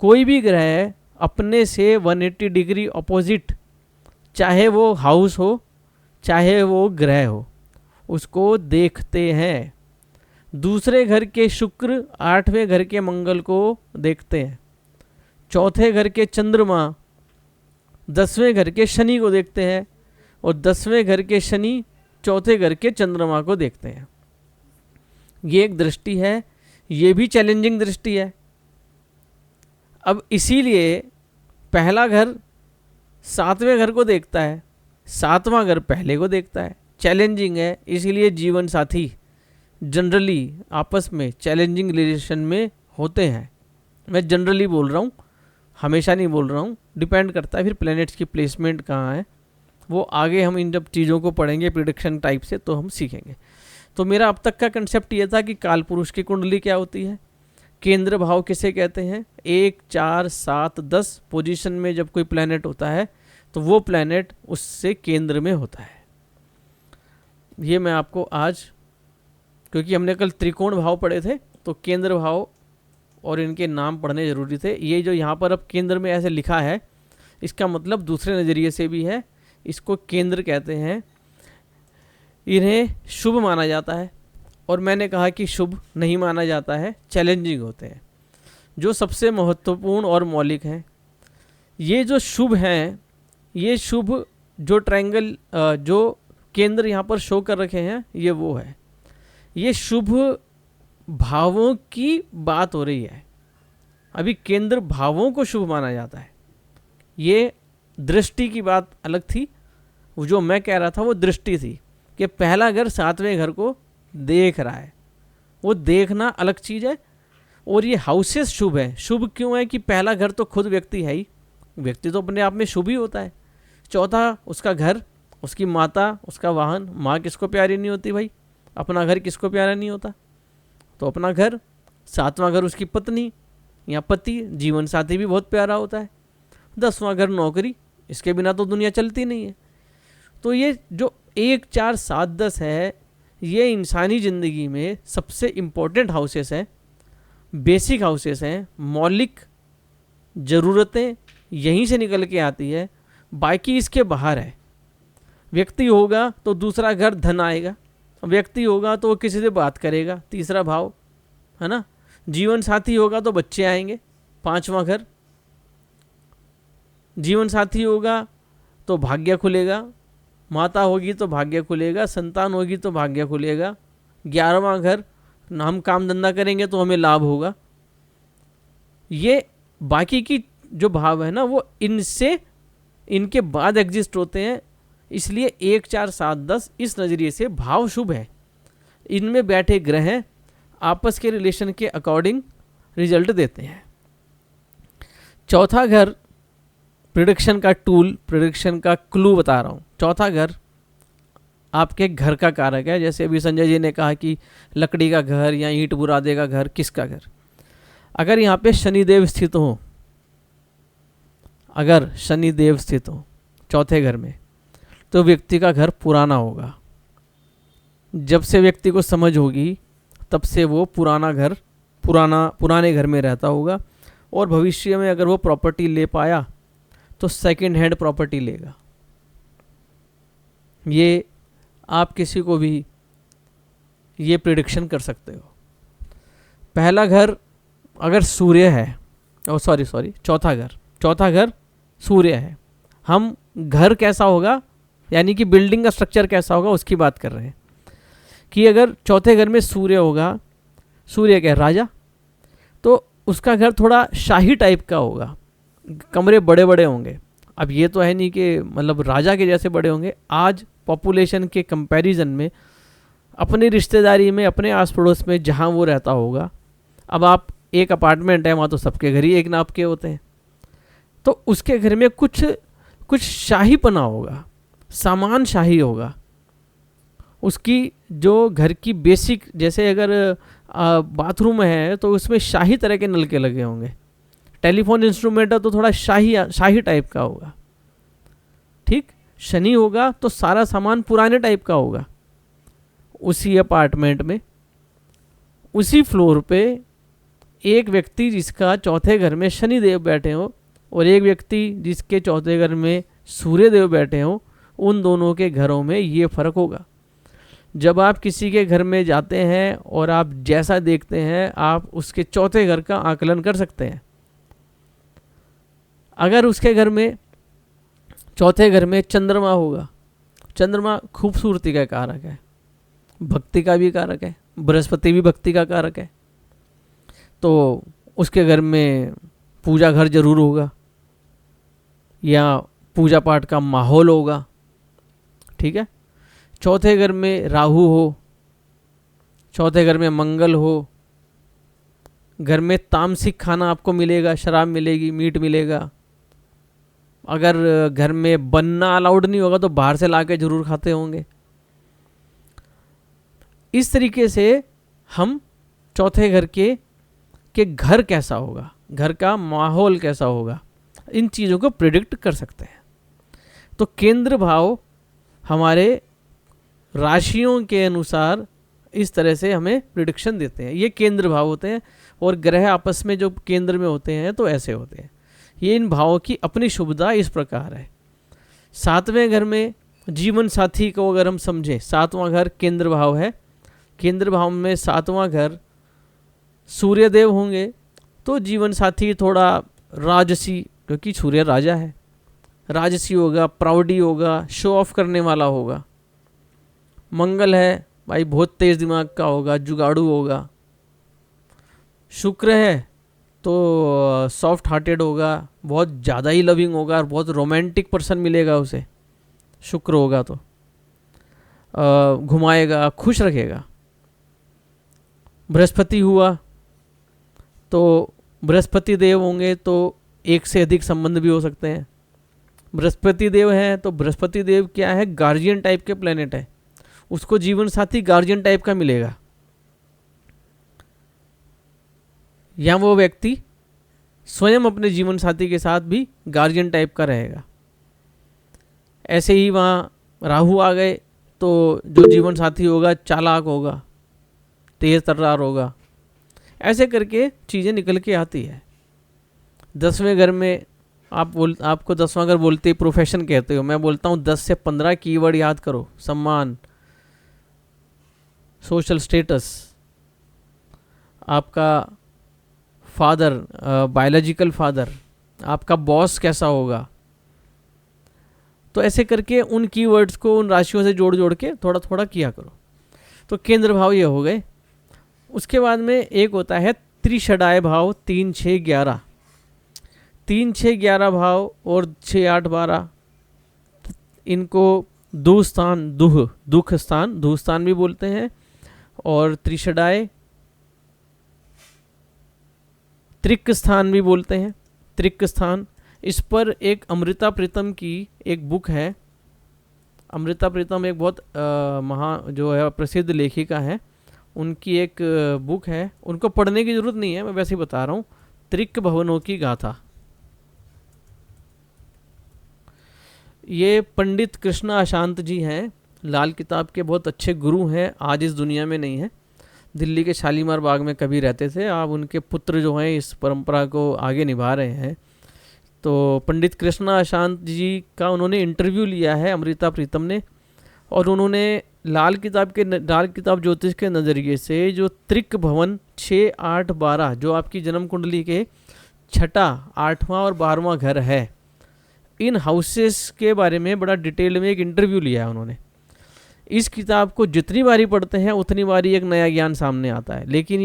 कोई भी ग्रह अपने से 180 डिग्री अपोजिट, चाहे वो हाउस हो चाहे वो ग्रह हो, उसको देखते हैं। दूसरे घर के शुक्र 8वें घर के मंगल को देखते हैं। चौथे घर के चंद्रमा 10वें घर के शनि को देखते हैं और 10वें घर के शनि चौथे घर के चंद्रमा को देखते हैं। ये एक दृष्टि है, ये भी चैलेंजिंग दृष्टि है। अब इसीलिए पहला घर 7वें घर को देखता है, 7वां घर पहले को देखता है। चैलेंजिंग है, इसीलिए जीवन साथी जनरली आपस में चैलेंजिंग रिलेशन में होते हैं। मैं जनरली बोल रहा हूँ, हमेशा नहीं बोल रहा हूँ, डिपेंड करता है फिर प्लैनेट्स की प्लेसमेंट कहाँ है। वो आगे हम इन जब चीज़ों को पढ़ेंगे प्रिडिक्शन टाइप से तो हम सीखेंगे। तो मेरा अब तक का कंसेप्ट ये था कि काल पुरुष की कुंडली क्या होती है, केंद्र भाव किसे कहते हैं। 1, 4, 7, 10 पोजीशन में जब कोई प्लैनेट होता है तो वो प्लैनेट उससे केंद्र में होता है। ये मैं आपको आज, क्योंकि हमने कल त्रिकोण भाव पढ़े थे तो केंद्र भाव और इनके नाम पढ़ने ज़रूरी थे। ये जो यहाँ पर अब केंद्र में ऐसे लिखा है, इसका मतलब दूसरे नज़रिए से भी है। इसको केंद्र कहते हैं, इन्हें शुभ माना जाता है। और मैंने कहा कि शुभ नहीं माना जाता है, चैलेंजिंग होते हैं। जो सबसे महत्वपूर्ण और मौलिक हैं, ये जो शुभ हैं, ये शुभ जो ट्रायंगल जो केंद्र यहाँ पर शो कर रखे हैं, ये वो है। ये शुभ भावों की बात हो रही है। अभी केंद्र भावों को शुभ माना जाता है। ये दृष्टि की बात अलग थी, वो जो मैं कह रहा था वो दृष्टि थी कि पहला घर 7वें घर को देख रहा है। वो देखना अलग चीज़ है। और ये हाउसेस शुभ है। शुभ क्यों है कि पहला घर तो खुद व्यक्ति है ही, व्यक्ति तो अपने आप में शुभ ही होता है। चौथा उसका घर, उसकी माता, उसका वाहन। माँ किसको प्यारी नहीं होती भाई? अपना घर किसको प्यारा नहीं होता? तो अपना घर। 7वां घर उसकी पत्नी या पति, जीवन साथी भी बहुत प्यारा होता है। 10वां घर नौकरी, इसके बिना तो दुनिया चलती नहीं है। तो ये जो 1, 4, 7, 10 है, ये इंसानी ज़िंदगी में सबसे इम्पोर्टेंट हाउसेस हैं बेसिक हाउसेस हैं, मौलिक ज़रूरतें यहीं से निकल के आती है, बाकी इसके बाहर है। व्यक्ति होगा तो दूसरा घर धन आएगा, व्यक्ति होगा तो वो किसी से बात करेगा, तीसरा भाव है ना। जीवन साथी होगा तो बच्चे आएंगे, पांचवा घर। जीवन साथी होगा तो भाग्य खुलेगा, माता होगी तो भाग्य खुलेगा, संतान होगी तो भाग्य खुलेगा। 11वां घर, हम काम धंधा करेंगे तो हमें लाभ होगा। ये बाकी की जो भाव है ना वो इनसे इनके बाद एग्जिस्ट होते हैं। इसलिए 1 4 7 10 इस नज़रिए से भाव शुभ है। इनमें बैठे ग्रह आपस के रिलेशन के अकॉर्डिंग रिजल्ट देते हैं। चौथा घर प्रिडिक्शन का टूल, प्रिडिक्शन का क्लू बता रहा हूँ। चौथा घर आपके घर का कारक है। जैसे अभी संजय जी ने कहा कि लकड़ी का घर या ईंट बुरादे का घर, किसका घर? अगर यहाँ पे शनिदेव स्थित हो, अगर शनिदेव स्थित हो चौथे घर में, तो व्यक्ति का घर पुराना होगा। जब से व्यक्ति को समझ होगी तब से वो पुराने घर में रहता होगा। और भविष्य में अगर वो प्रॉपर्टी ले पाया तो सेकंड हैंड प्रॉपर्टी लेगा। ये आप किसी को भी ये प्रिडिक्शन कर सकते हो। पहला घर अगर सूर्य है, चौथा घर सूर्य है। हम घर कैसा होगा यानी कि बिल्डिंग का स्ट्रक्चर कैसा होगा उसकी बात कर रहे हैं कि अगर चौथे घर में सूर्य होगा, सूर्य क्या है? राजा। तो उसका घर थोड़ा शाही टाइप का होगा, कमरे बड़े बड़े होंगे। अब ये तो है नहीं कि मतलब राजा के जैसे बड़े होंगे। आज पॉपुलेशन के कंपैरिजन में अपनी रिश्तेदारी में, अपने आस पड़ोस में जहाँ वो रहता होगा, अब आप एक अपार्टमेंट है वहाँ तो सबके घर ही एक नाप के होते हैं, तो उसके घर में कुछ शाहीपना होगा, सामान शाही होगा। उसकी जो घर की बेसिक, जैसे अगर बाथरूम है तो उसमें शाही तरह के नल के लगे होंगे। टेलीफोन इंस्ट्रूमेंट है तो थोड़ा शाही टाइप का होगा। ठीक, शनि होगा तो सारा सामान पुराने टाइप का होगा। उसी अपार्टमेंट में, उसी फ्लोर पे एक व्यक्ति जिसका चौथे घर में शनि देव बैठे हो और एक व्यक्ति जिसके चौथे घर में सूर्य देव बैठे हो, उन दोनों के घरों में ये फर्क होगा। जब आप किसी के घर में जाते हैं और आप जैसा देखते हैं आप उसके चौथे घर का आकलन कर सकते हैं। अगर उसके घर में, चौथे घर में चंद्रमा होगा, चंद्रमा खूबसूरती का कारक है, भक्ति का भी कारक है, बृहस्पति भी भक्ति का कारक है, तो उसके घर में पूजा घर जरूर होगा या पूजा पाठ का माहौल होगा। ठीक है। चौथे घर में राहु हो, चौथे घर में मंगल हो, घर में तामसिक खाना आपको मिलेगा, शराब मिलेगी, मीट मिलेगा। अगर घर में बनना अलाउड नहीं होगा तो बाहर से लाके जरूर खाते होंगे। इस तरीके से हम चौथे घर के घर कैसा होगा, घर का माहौल कैसा होगा, इन चीज़ों को प्रिडिक्ट कर सकते हैं। तो केंद्र भाव हमारे राशियों के अनुसार इस तरह से हमें प्रिडिक्शन देते हैं। ये केंद्र भाव होते हैं और ग्रह आपस में जो केंद्र में होते हैं तो ऐसे होते हैं। ये इन भावों की अपनी शुभता इस प्रकार है। 7वें घर में जीवन साथी को अगर हम समझें, 7वां घर केंद्र भाव है। केंद्र भाव में 7वां घर सूर्य देव होंगे तो जीवन साथी थोड़ा राजसी, क्योंकि सूर्य राजा है, राजसी होगा, प्राउडी होगा, शो ऑफ करने वाला होगा। मंगल है भाई बहुत तेज दिमाग का होगा, जुगाड़ू होगा। शुक्र है तो सॉफ्ट हार्टेड होगा, बहुत ज़्यादा ही लविंग होगा और बहुत रोमांटिक पर्सन मिलेगा उसे। शुक्र होगा तो घुमाएगा, खुश रखेगा। बृहस्पति हुआ तो बृहस्पति देव होंगे तो एक से अधिक संबंध भी हो सकते हैं। बृहस्पति देव हैं तो बृहस्पति देव क्या है, गार्जियन टाइप के प्लेनेट है, उसको जीवन साथी गार्जियन टाइप का मिलेगा, या वो व्यक्ति स्वयं अपने जीवन साथी के साथ भी गार्जियन टाइप का रहेगा। ऐसे ही वहाँ राहु आ गए तो जो जीवन साथी होगा चालाक होगा, तेज तर्रार होगा। ऐसे करके चीज़ें निकल के आती है। 10वें घर में आपको 10वां घर बोलते ही प्रोफेशन कहते हो, मैं बोलता हूँ 10 से 15 कीवर्ड याद करो। सम्मान, सोशल स्टेटस, आपका फादर, बायोलॉजिकल फादर, आपका बॉस कैसा होगा। तो ऐसे करके उन कीवर्ड्स को उन राशियों से जोड़ जोड़ के थोड़ा थोड़ा किया करो। तो केंद्र भाव ये हो गए। उसके बाद में एक होता है त्रिषडाय भाव, 3, 6, 11। 3, 6, 11 भाव और 6, 8, 12, इनको दुह स्थान, दुख स्थान, दुह स्थान भी बोलते हैं। और त्रिषडाय त्रिक स्थान भी बोलते हैं, त्रिक स्थान। इस पर एक अमृता प्रीतम की एक बुक है। अमृता प्रीतम एक बहुत जो है प्रसिद्ध लेखिका है, उनकी एक बुक है, उनको पढ़ने की ज़रूरत नहीं है, मैं वैसे ही बता रहा हूँ। त्रिक भवनों की गाथा, ये पंडित कृष्णा अशांत जी हैं, लाल किताब के बहुत अच्छे गुरु हैं, आज इस दुनिया में नहीं है। दिल्ली के शालीमार बाग में कभी रहते थे। अब उनके पुत्र जो हैं इस परंपरा को आगे निभा रहे हैं। तो पंडित कृष्णा अशांत जी का उन्होंने इंटरव्यू लिया है अमृता प्रीतम ने, और उन्होंने लाल किताब ज्योतिष के नज़रिए से जो त्रिक भवन 6, 8, 12 जो आपकी जन्म कुंडली के 6ठा, 8वां और 12वां घर है, इन हाउसेस के बारे में बड़ा डिटेल में एक इंटरव्यू लिया है उन्होंने। इस किताब को जितनी बारी पढ़ते हैं उतनी बारी एक नया ज्ञान सामने आता है। लेकिन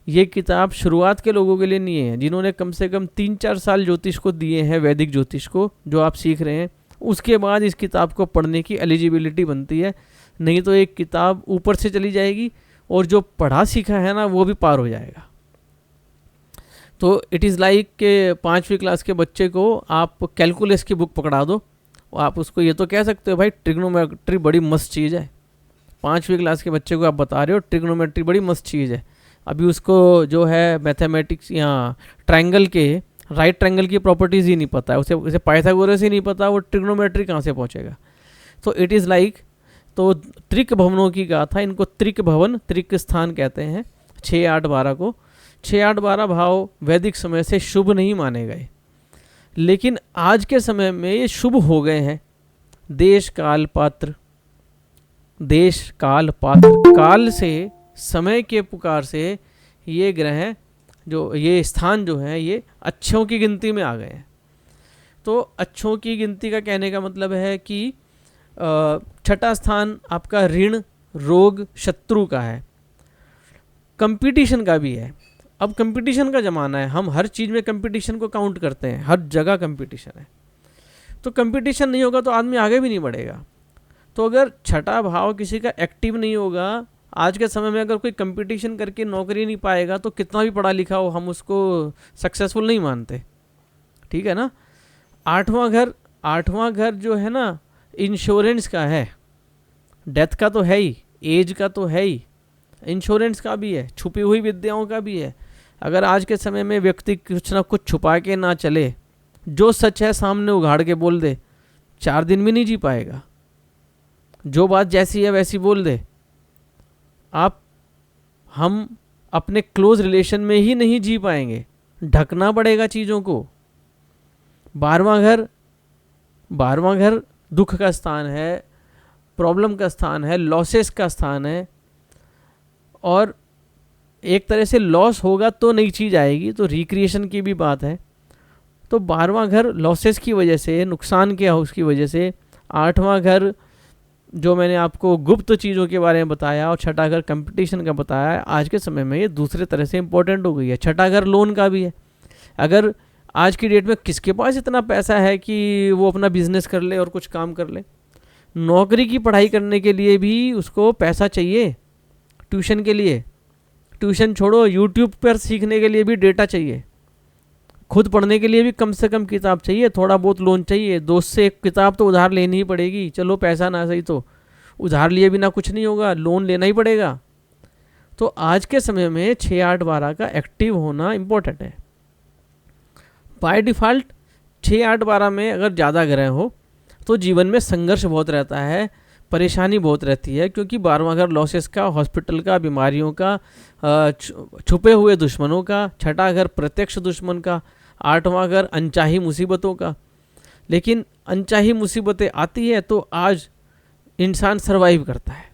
ये किताब शुरुआत के लोगों के लिए नहीं है, जिन्होंने कम से कम 3-4 साल ज्योतिष को दिए हैं, वैदिक ज्योतिष को जो आप सीख रहे हैं, उसके बाद इस किताब को पढ़ने की एलिजिबिलिटी बनती है। नहीं तो एक किताब ऊपर से चली जाएगी और जो पढ़ा सीखा है ना वो भी पार हो जाएगा। तो इट इज़ लाइक के 5वीं क्लास के बच्चे को आप कैलकुलस की बुक पकड़ा दो, आप उसको ये तो कह सकते हो भाई ट्रिग्नोमेट्री बड़ी मस्त चीज़ है। 5वीं क्लास के बच्चे को आप बता रहे हो ट्रिग्नोमेट्री बड़ी मस्त चीज़ है, अभी उसको जो है मैथमेटिक्स या ट्रायंगल के राइट ट्रायंगल की प्रॉपर्टीज़ ही नहीं पता है, उसे पाइथागोरस ही नहीं पता, वो ट्रिग्नोमेट्री कहाँ से पहुँचेगा। तो इट इज़ लाइक, तो त्रिक भवनों की गाथा, इनको त्रिक भवन, त्रिक स्थान कहते हैं। 6, 8, 12 को 6, 8, 12 भाव वैदिक समय से शुभ नहीं माने गए, लेकिन आज के समय में ये शुभ हो गए हैं। देश काल पात्र, काल से, समय के पुकार से ये ग्रह जो ये स्थान जो है ये अच्छों की गिनती में आ गए हैं। तो अच्छों की गिनती का कहने का मतलब है कि 6ठा स्थान आपका ऋण, रोग, शत्रु का है, कंपटीशन का भी है। अब कंपटीशन का ज़माना है, हम हर चीज़ में कंपटीशन को काउंट करते हैं, हर जगह कंपटीशन है। तो कंपटीशन नहीं होगा तो आदमी आगे भी नहीं बढ़ेगा। तो अगर 6ठा भाव किसी का एक्टिव नहीं होगा, आज के समय में अगर कोई कंपटीशन करके नौकरी नहीं पाएगा तो कितना भी पढ़ा लिखा हो हम उसको सक्सेसफुल नहीं मानते, ठीक है ना। 8वां घर जो है ना इंश्योरेंस का है, डेथ का तो है ही, एज का तो है ही, इंश्योरेंस का भी है, छुपी हुई विद्याओं का भी है। अगर आज के समय में व्यक्ति कुछ ना कुछ छुपा के ना चले, जो सच है सामने उघाड़ के बोल दे, 4 दिन में नहीं जी पाएगा। जो बात जैसी है वैसी बोल दे। हम अपने क्लोज रिलेशन में ही नहीं जी पाएंगे, ढकना पड़ेगा चीज़ों को। 12वां घर दुख का स्थान है, प्रॉब्लम का स्थान है, लॉसेस का स्थान है, और एक तरह से लॉस होगा तो नई चीज़ आएगी, तो रिक्रिएशन की भी बात है। तो 12वां घर लॉसेस की वजह से, नुकसान के हाउस की वजह से, 8वां घर जो मैंने आपको गुप्त चीज़ों के बारे में बताया, और 6ठा घर कंपटीशन का बताया, आज के समय में ये दूसरे तरह से इंपॉर्टेंट हो गई है। 6ठा घर लोन का भी है। अगर आज की डेट में किसके पास इतना पैसा है कि वो अपना बिजनेस कर ले और कुछ काम कर ले? नौकरी की पढ़ाई करने के लिए भी उसको पैसा चाहिए, ट्यूशन के लिए, ट्यूशन छोड़ो, यूट्यूब पर सीखने के लिए भी डेटा चाहिए, खुद पढ़ने के लिए भी कम से कम किताब चाहिए, थोड़ा बहुत लोन चाहिए, दोस्त से एक किताब तो उधार लेनी ही पड़ेगी। चलो पैसा ना सही तो उधार लिए बिना कुछ नहीं होगा, लोन लेना ही पड़ेगा। तो आज के समय में 6, 8, 12 का एक्टिव होना इम्पोर्टेंट है। बाय डिफ़ॉल्ट 6, 8, 12 में अगर ज़्यादा ग्रह हो तो जीवन में संघर्ष बहुत रहता है, परेशानी बहुत रहती है, क्योंकि 12वां घर लॉसेस का, हॉस्पिटल का, बीमारियों का, छुपे हुए दुश्मनों का, छठा घर प्रत्यक्ष दुश्मन का, 8वां घर अनचाही मुसीबतों का। लेकिन अनचाही मुसीबतें आती है तो आज इंसान सरवाइव करता है।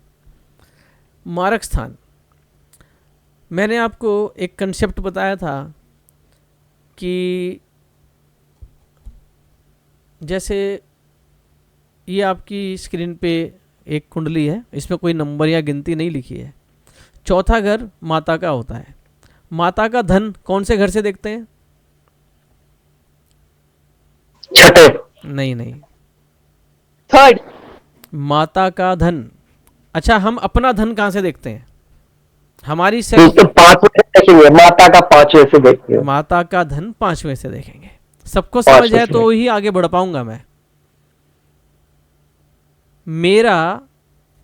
मारक स्थान, मैंने आपको एक कंसेप्ट बताया था कि जैसे ये आपकी स्क्रीन पे एक कुंडली है, इसमें कोई नंबर या गिनती नहीं लिखी है। चौथा घर माता का होता है। माता का धन कौन से घर से देखते हैं? छठे। नहीं नहीं, थर्ड। माता का धन। अच्छा, हम अपना धन कहाँ से देखते हैं? हमारी तो सेल्फ, 5 से देखेंगे, माता का 5वें से देखेंगे। माता का धन 5वें से देखेंगे। सबको समझ 5वें है से। तो ही आगे बढ़ पाऊंगा मैं।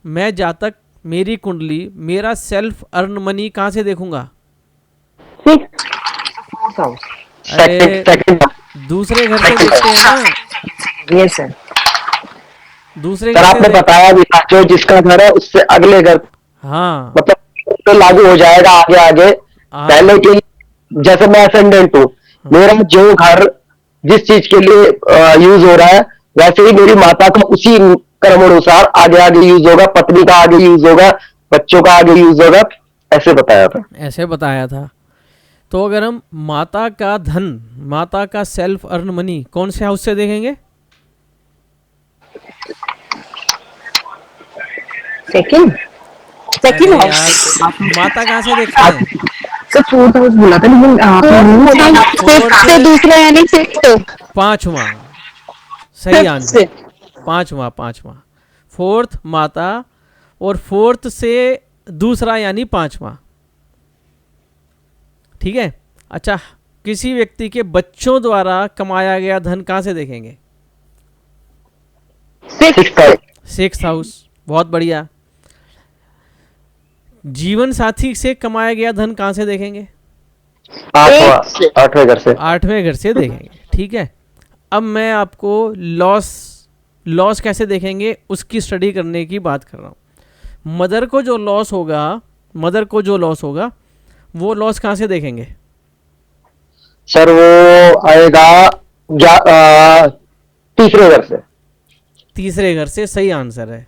मैं जातक, मेरी कुंडली, मेरा सेल्फ अर्न मनी कहाँ से देखूंगा? Fourth house. अरे सेकंड। दूसरे घर से देखते हैं ना, यस सर। दूसरे सर घर आपने से बताया भी था, जो जिसका घर है उससे अगले घर, हाँ मतलब तो लागू हो जाएगा आगे आगे। पहले के, जैसे मैं असेंडेंट हूँ, मेरा जो घर जिस चीज के लिए यूज हो रहा है, वैसे ही मेरी माता का उसी कर्म अनुसार आगे आगे यूज होगा, पत्नी का आगे यूज होगा, बच्चों का आगे यूज होगा, ऐसे बताया था। ऐसे बताया था। तो अगर हम माता का धन, माता का सेल्फ अर्न मनी कौन से हाउस से देखेंगे? सेकंड। अरे हाउस। यार, माता कहाँ से देखते हैं? सर फोर्थ हाउस बोला था, लेकिन फिफ्थ से दूसरा यानी फिफ्थ। 5वां सही आंसर। 5वां फोर्थ माता, और फोर्थ से दूसरा यानी 5वां। ठीक है। अच्छा, किसी व्यक्ति के बच्चों द्वारा कमाया गया धन कहाँ से देखेंगे? 6th house. बहुत बढ़िया। जीवन साथी से कमाया गया धन कहाँ से देखेंगे? 8वें घर से। 8वें घर से देखेंगे। ठीक है। अब मैं आपको लॉस कैसे देखेंगे उसकी स्टडी करने की बात कर रहा हूँ। मदर को जो लॉस होगा वो लॉस कहाँ से देखेंगे? सर वो आएगा तीसरे घर से। तीसरे घर से सही आंसर है।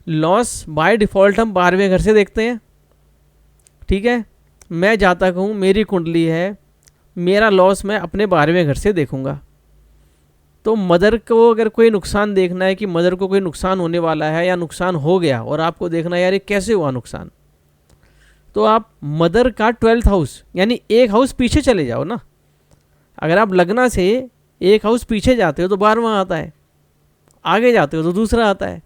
लॉस बाय डिफॉल्ट हम 12वें घर से देखते हैं। ठीक है। मैं जातक हूँ, मेरी कुंडली है, मेरा लॉस मैं अपने 12वें घर से देखूंगा। तो मदर को अगर कोई नुकसान देखना है कि मदर को कोई नुकसान होने वाला है या नुकसान हो गया, और आपको देखना है यार ये कैसे हुआ नुकसान, तो आप मदर का 12th हाउस यानी एक हाउस पीछे चले जाओ ना। अगर आप लग्ना से एक हाउस पीछे जाते हो तो 12वां आता है, आगे जाते हो तो दूसरा आता है।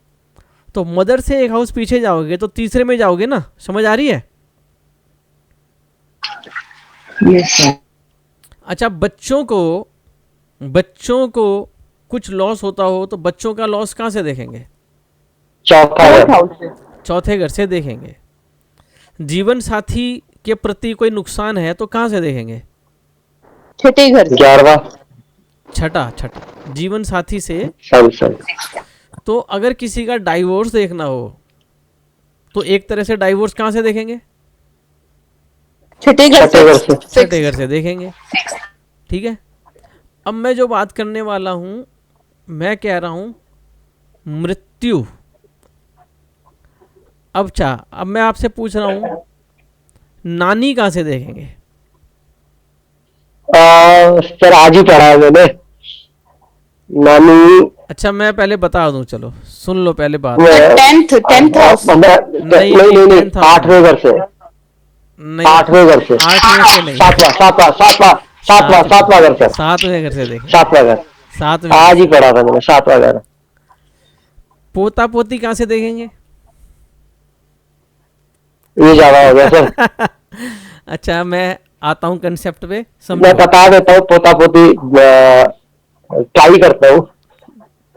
तो मदर से एक हाउस पीछे जाओगे तो तीसरे में जाओगे ना। समझ आ रही है? Yes sir. अच्छा, बच्चों को कुछ लॉस होता हो तो बच्चों का लॉस कहाँ से देखेंगे? चौथे घर से देखेंगे। जीवन साथी के प्रति कोई नुकसान है तो कहाँ से देखेंगे? छठे घर से। 11वां। छठा जीवन साथी से। सही। तो अगर किसी का डाइवोर्स देखना हो तो एक तरह से डाइवोर्स कहाँ से देखेंगे? छठे घर से। छठे घर से देखेंगे। ठीक है। अब मैं जो बात करने वाला हूँ, मैं कह रहा हूँ मृत्यु। अब मैं आपसे पूछ रहा हूँ नानी कहाँ से देखेंगे? सर आज ही पढ़ा है मैंने, नानी। अच्छा, मैं पहले बता दूं, चलो सुन लो पहले बात। 10th house. नहीं 8वें घर से। नहीं, 8वें घर से। 8वें से नहीं, 7वां घर से। 7वें घर से देखेंगे। 7वां घर। 7वें। आज ही पढ़ा था मैंने, 7वां घर। पोता पोती कहाँ से देखेंगे? ये ज्यादा हो गया सर। अच्छा, मैं आता हूँ कंसेप्ट पे, मैं समझो। बता देता हूँ, पोता पोती ट्राई करता हूँ।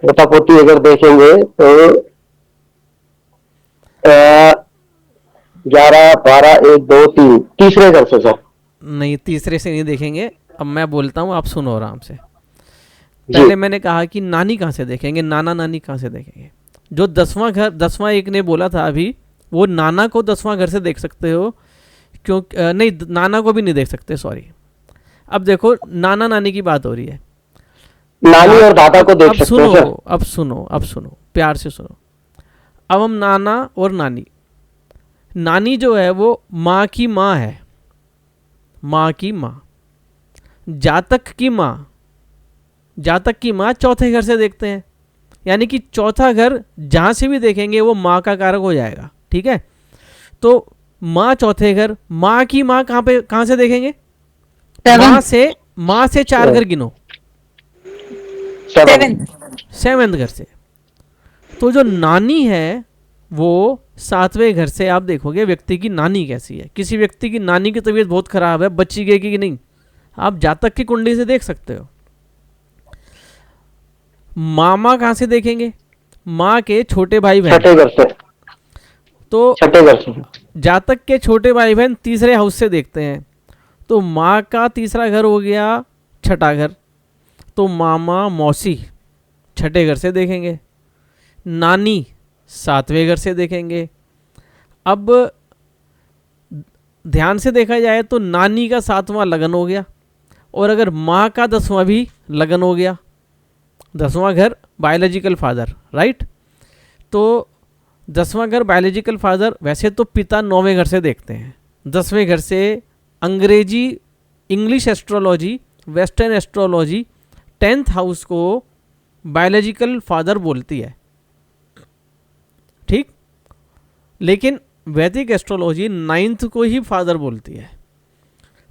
पोता पोती अगर देखेंगे तो 11 12 1 2 3 तीसरे घर से सर। नहीं, तीसरे से नहीं देखेंगे। अब मैं बोलता हूँ, आप सुनो आराम से। पहले मैंने कहा कि नानी कहाँ से देखेंगे, नाना नानी कहाँ से देखेंगे। जो 10वां घर, 10वां एक ने बोला था अभी, वो नाना को 10वां घर से देख सकते हो, क्योंकि नहीं, नाना को भी नहीं देख सकते, सॉरी। अब देखो नाना नानी की बात हो रही है, नानी और दादा को देख अब सकते सुनो, हो सर। अब सुनो, प्यार से सुनो। अब हम नाना और नानी, नानी जो है वो माँ की माँ है, माँ की माँ। जातक की माँ, जातक की माँ चौथे घर से देखते हैं, यानी कि चौथा घर जहाँ से भी देखेंगे वो माँ का कारक हो जाएगा, ठीक है। तो माँ चौथे घर, माँ की माँ कहाँ से देखेंगे? माँ से 4 घर गिनो, 7। 7वें घर से। तो जो नानी है वो 7वें घर से आप देखोगे व्यक्ति की नानी कैसी है। किसी व्यक्ति की नानी की तबीयत बहुत खराब है, बच्ची गई कि नहीं, आप जातक की कुंडली से देख सकते हो। मामा कहाँ से देखेंगे? माँ के छोटे भाई बहन, छठे घर से। तो छठे घर से जातक के छोटे भाई बहन तीसरे हाउस से देखते हैं, तो माँ का तीसरा घर हो गया छठा घर, तो मामा मौसी छठे घर से देखेंगे, नानी 7वें घर से देखेंगे। अब ध्यान से देखा जाए तो नानी का 7वां लगन हो गया, और अगर माँ का 10वां भी लगन हो गया, 10वां घर बायोलॉजिकल फादर, राइट। तो 10वां घर बायोलॉजिकल फादर, वैसे तो पिता 9वें घर से देखते हैं, 10वें घर से अंग्रेजी, English astrology, western astrology 10th house को बायोलॉजिकल फादर बोलती है, ठीक। लेकिन वैदिक एस्ट्रोलॉजी 9th को ही फादर बोलती है।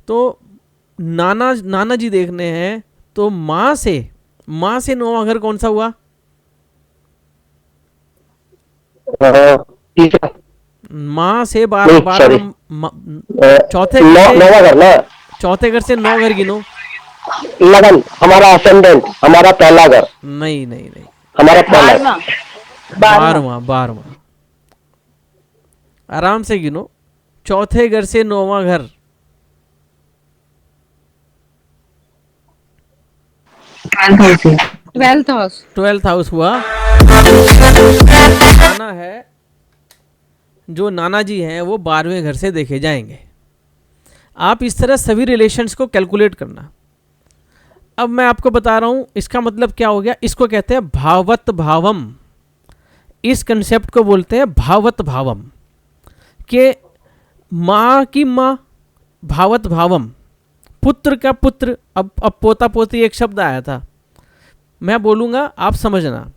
तो नाना जी देखने हैं, तो माँ से 9वां घर कौन सा हुआ? तीसरा। माँ से नहीं, sorry। चौथे घर से, नौवां घर ना, चौथे घर से 9 घर गिनो। लगन, हमारा असेंडेंट, हमारा पहला घर, नहीं नहीं नहीं, हमारा पहला घर। 12वां, आराम से गिनो, चौथे घर से 9वां घर, 12th हाउस। 12th हाउस हुआ। नाना है, जो नाना जी हैं वो 12वें घर से देखे जाएंगे। आप इस तरह सभी रिलेशंस को कैलकुलेट करना। अब मैं आपको बता रहा हूँ इसका मतलब क्या हो गया। इसको कहते हैं भावत भावम, इस कंसेप्ट को बोलते हैं भावत भावम, कि माँ की माँ भावत भावम, पुत्र का पुत्र। अब पोता पोती एक शब्द आया था, मैं बोलूँगा आप समझना।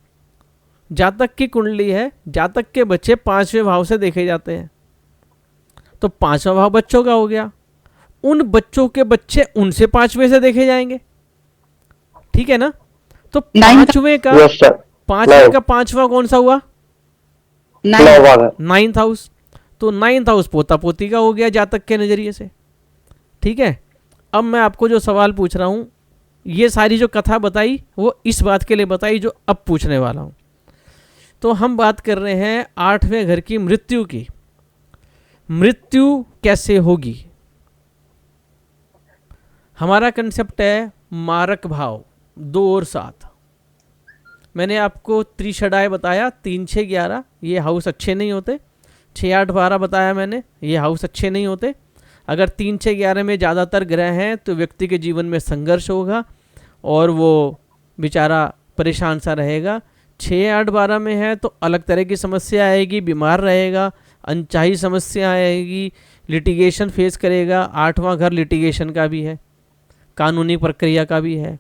जातक की कुंडली है, जातक के बच्चे 5वें भाव से देखे जाते हैं, तो 5वां भाव बच्चों का हो गया, उन बच्चों के बच्चे उनसे 5वें से देखे जाएंगे, ठीक है ना। तो 5वें का 5वां कौन सा हुआ? 9th house. तो 9th हाउस पोता पोती का हो गया जातक के नज़रिए से, ठीक है। अब मैं आपको जो सवाल पूछ रहा हूँ, ये सारी जो कथा बताई वो इस बात के लिए बताई जो अब पूछने वाला हूँ। तो हम बात कर रहे हैं 8वें घर की मृत्यु की। मृत्यु कैसे होगी? हमारा कंसेप्ट है मारक भाव 2 और 7। मैंने आपको त्रिषडाय बताया, 3 6 11, ये हाउस अच्छे नहीं होते। 6 8 12 बताया मैंने, ये हाउस अच्छे नहीं होते। अगर 3 6 11 में ज़्यादातर ग्रह हैं तो व्यक्ति के जीवन में संघर्ष होगा और वो बेचारा परेशान सा रहेगा। 6 8 12 में है तो अलग तरह की समस्या आएगी, बीमार रहेगा, अनचाही समस्या आएगी, लिटिगेशन फेस करेगा। 8वां घर लिटिगेशन का भी है, कानूनी प्रक्रिया का भी है।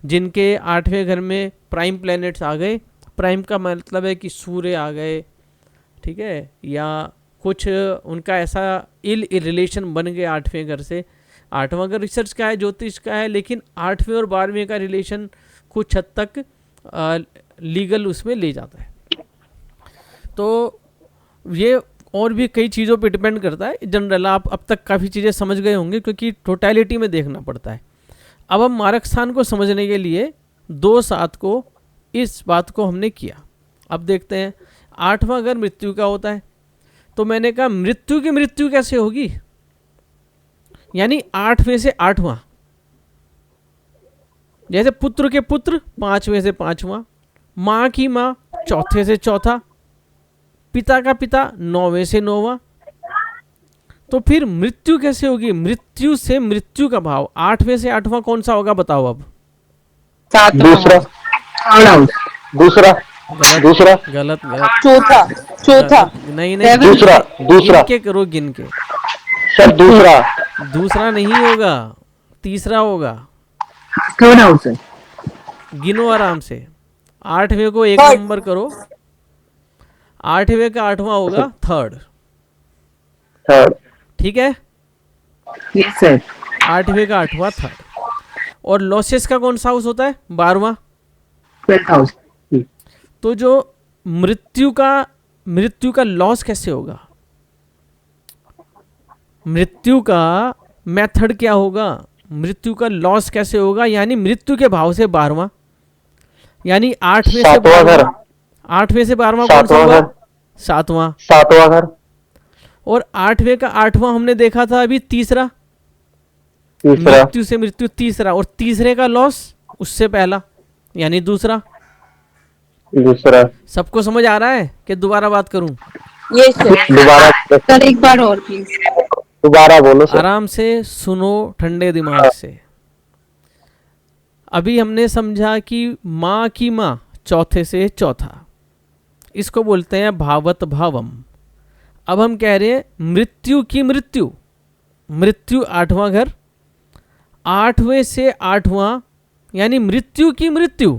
जिनके 8वें घर में प्राइम प्लैनेट्स आ गए, प्राइम का मतलब है कि सूर्य आ गए, ठीक है, या कुछ उनका ऐसा इल रिलेशन बन गए 8वें घर से। 8वां घर रिसर्च का है, ज्योतिष का है, लेकिन 8वें और 12वें का रिलेशन कुछ हद तक लीगल उसमें ले जाता है। तो ये और भी कई चीज़ों पे डिपेंड करता है। जनरल आप अब तक काफ़ी चीज़ें समझ गए होंगे क्योंकि टोटलिटी में देखना पड़ता है। अब हम मारक स्थान को समझने के लिए 2 7 को इस बात को हमने किया। अब देखते हैं 8वां घर मृत्यु का होता है, तो मैंने कहा मृत्यु की मृत्यु कैसे होगी, यानी 8वें से 8वां। जैसे पुत्र के पुत्र 5वें से 5वां, माँ की माँ चौथे से चौथा, पिता का पिता 9वें से 9वां। तो फिर मृत्यु कैसे होगी? मृत्यु से मृत्यु का भाव 8वें से 8वां कौन सा होगा बताओ अब? दूसरा, थर्ड हाउस, दूसरा, गलत दूसरा, गलत गलत चौथा, चौथा, गलत। नहीं नहीं, दूसरा, दूसरा, गिन के करो, गिन के। सर दूसरा, दूसरा नहीं होगा, तीसरा होगा। थर्ड हाउस है। गिनो आराम से। 8वें को 1 Third. नंबर करो, 8वें का 8वां होगा थर्ड। थर्ड, ठीक है, यस सर। 8वें का 8वां थर्ड। और लॉसेस का कौन सा हाउस होता है? 12वां। ट्वेल्थ हाउस, तो जो मृत्यु का लॉस कैसे होगा? मृत्यु का मेथड क्या होगा? मृत्यु का लॉस कैसे होगा? यानी मृत्यु के भाव से 12वां, यानी 8वें से सातवां घर, 12वां। 8वें से 12वां कौन सा सातवां होगा? घर, 7वां। सातवां घर, और 8वें का 8वां हमने देखा था अभी तीसरा। तीसरा, मृत्यु से मृत्यु तीसरा, और तीसरे का लॉस उससे पहला यानी दूसरा। दूसरा। सबको समझ आ रहा है कि दोबारा बात करूं? ये सर। दोबारा, सर एक बार और प्लीज। दोबारा बोलो सर। आराम से सुनो, ठंडे दिमाग से। अभी हमने समझा कि माँ की माँ चौथे से चौथा, इसको बोलते हैं भावत भावम। अब हम कह रहे हैं मृत्यु की मृत्यु, मृत्यु 8वां घर, 8वें से 8वां यानी मृत्यु की मृत्यु।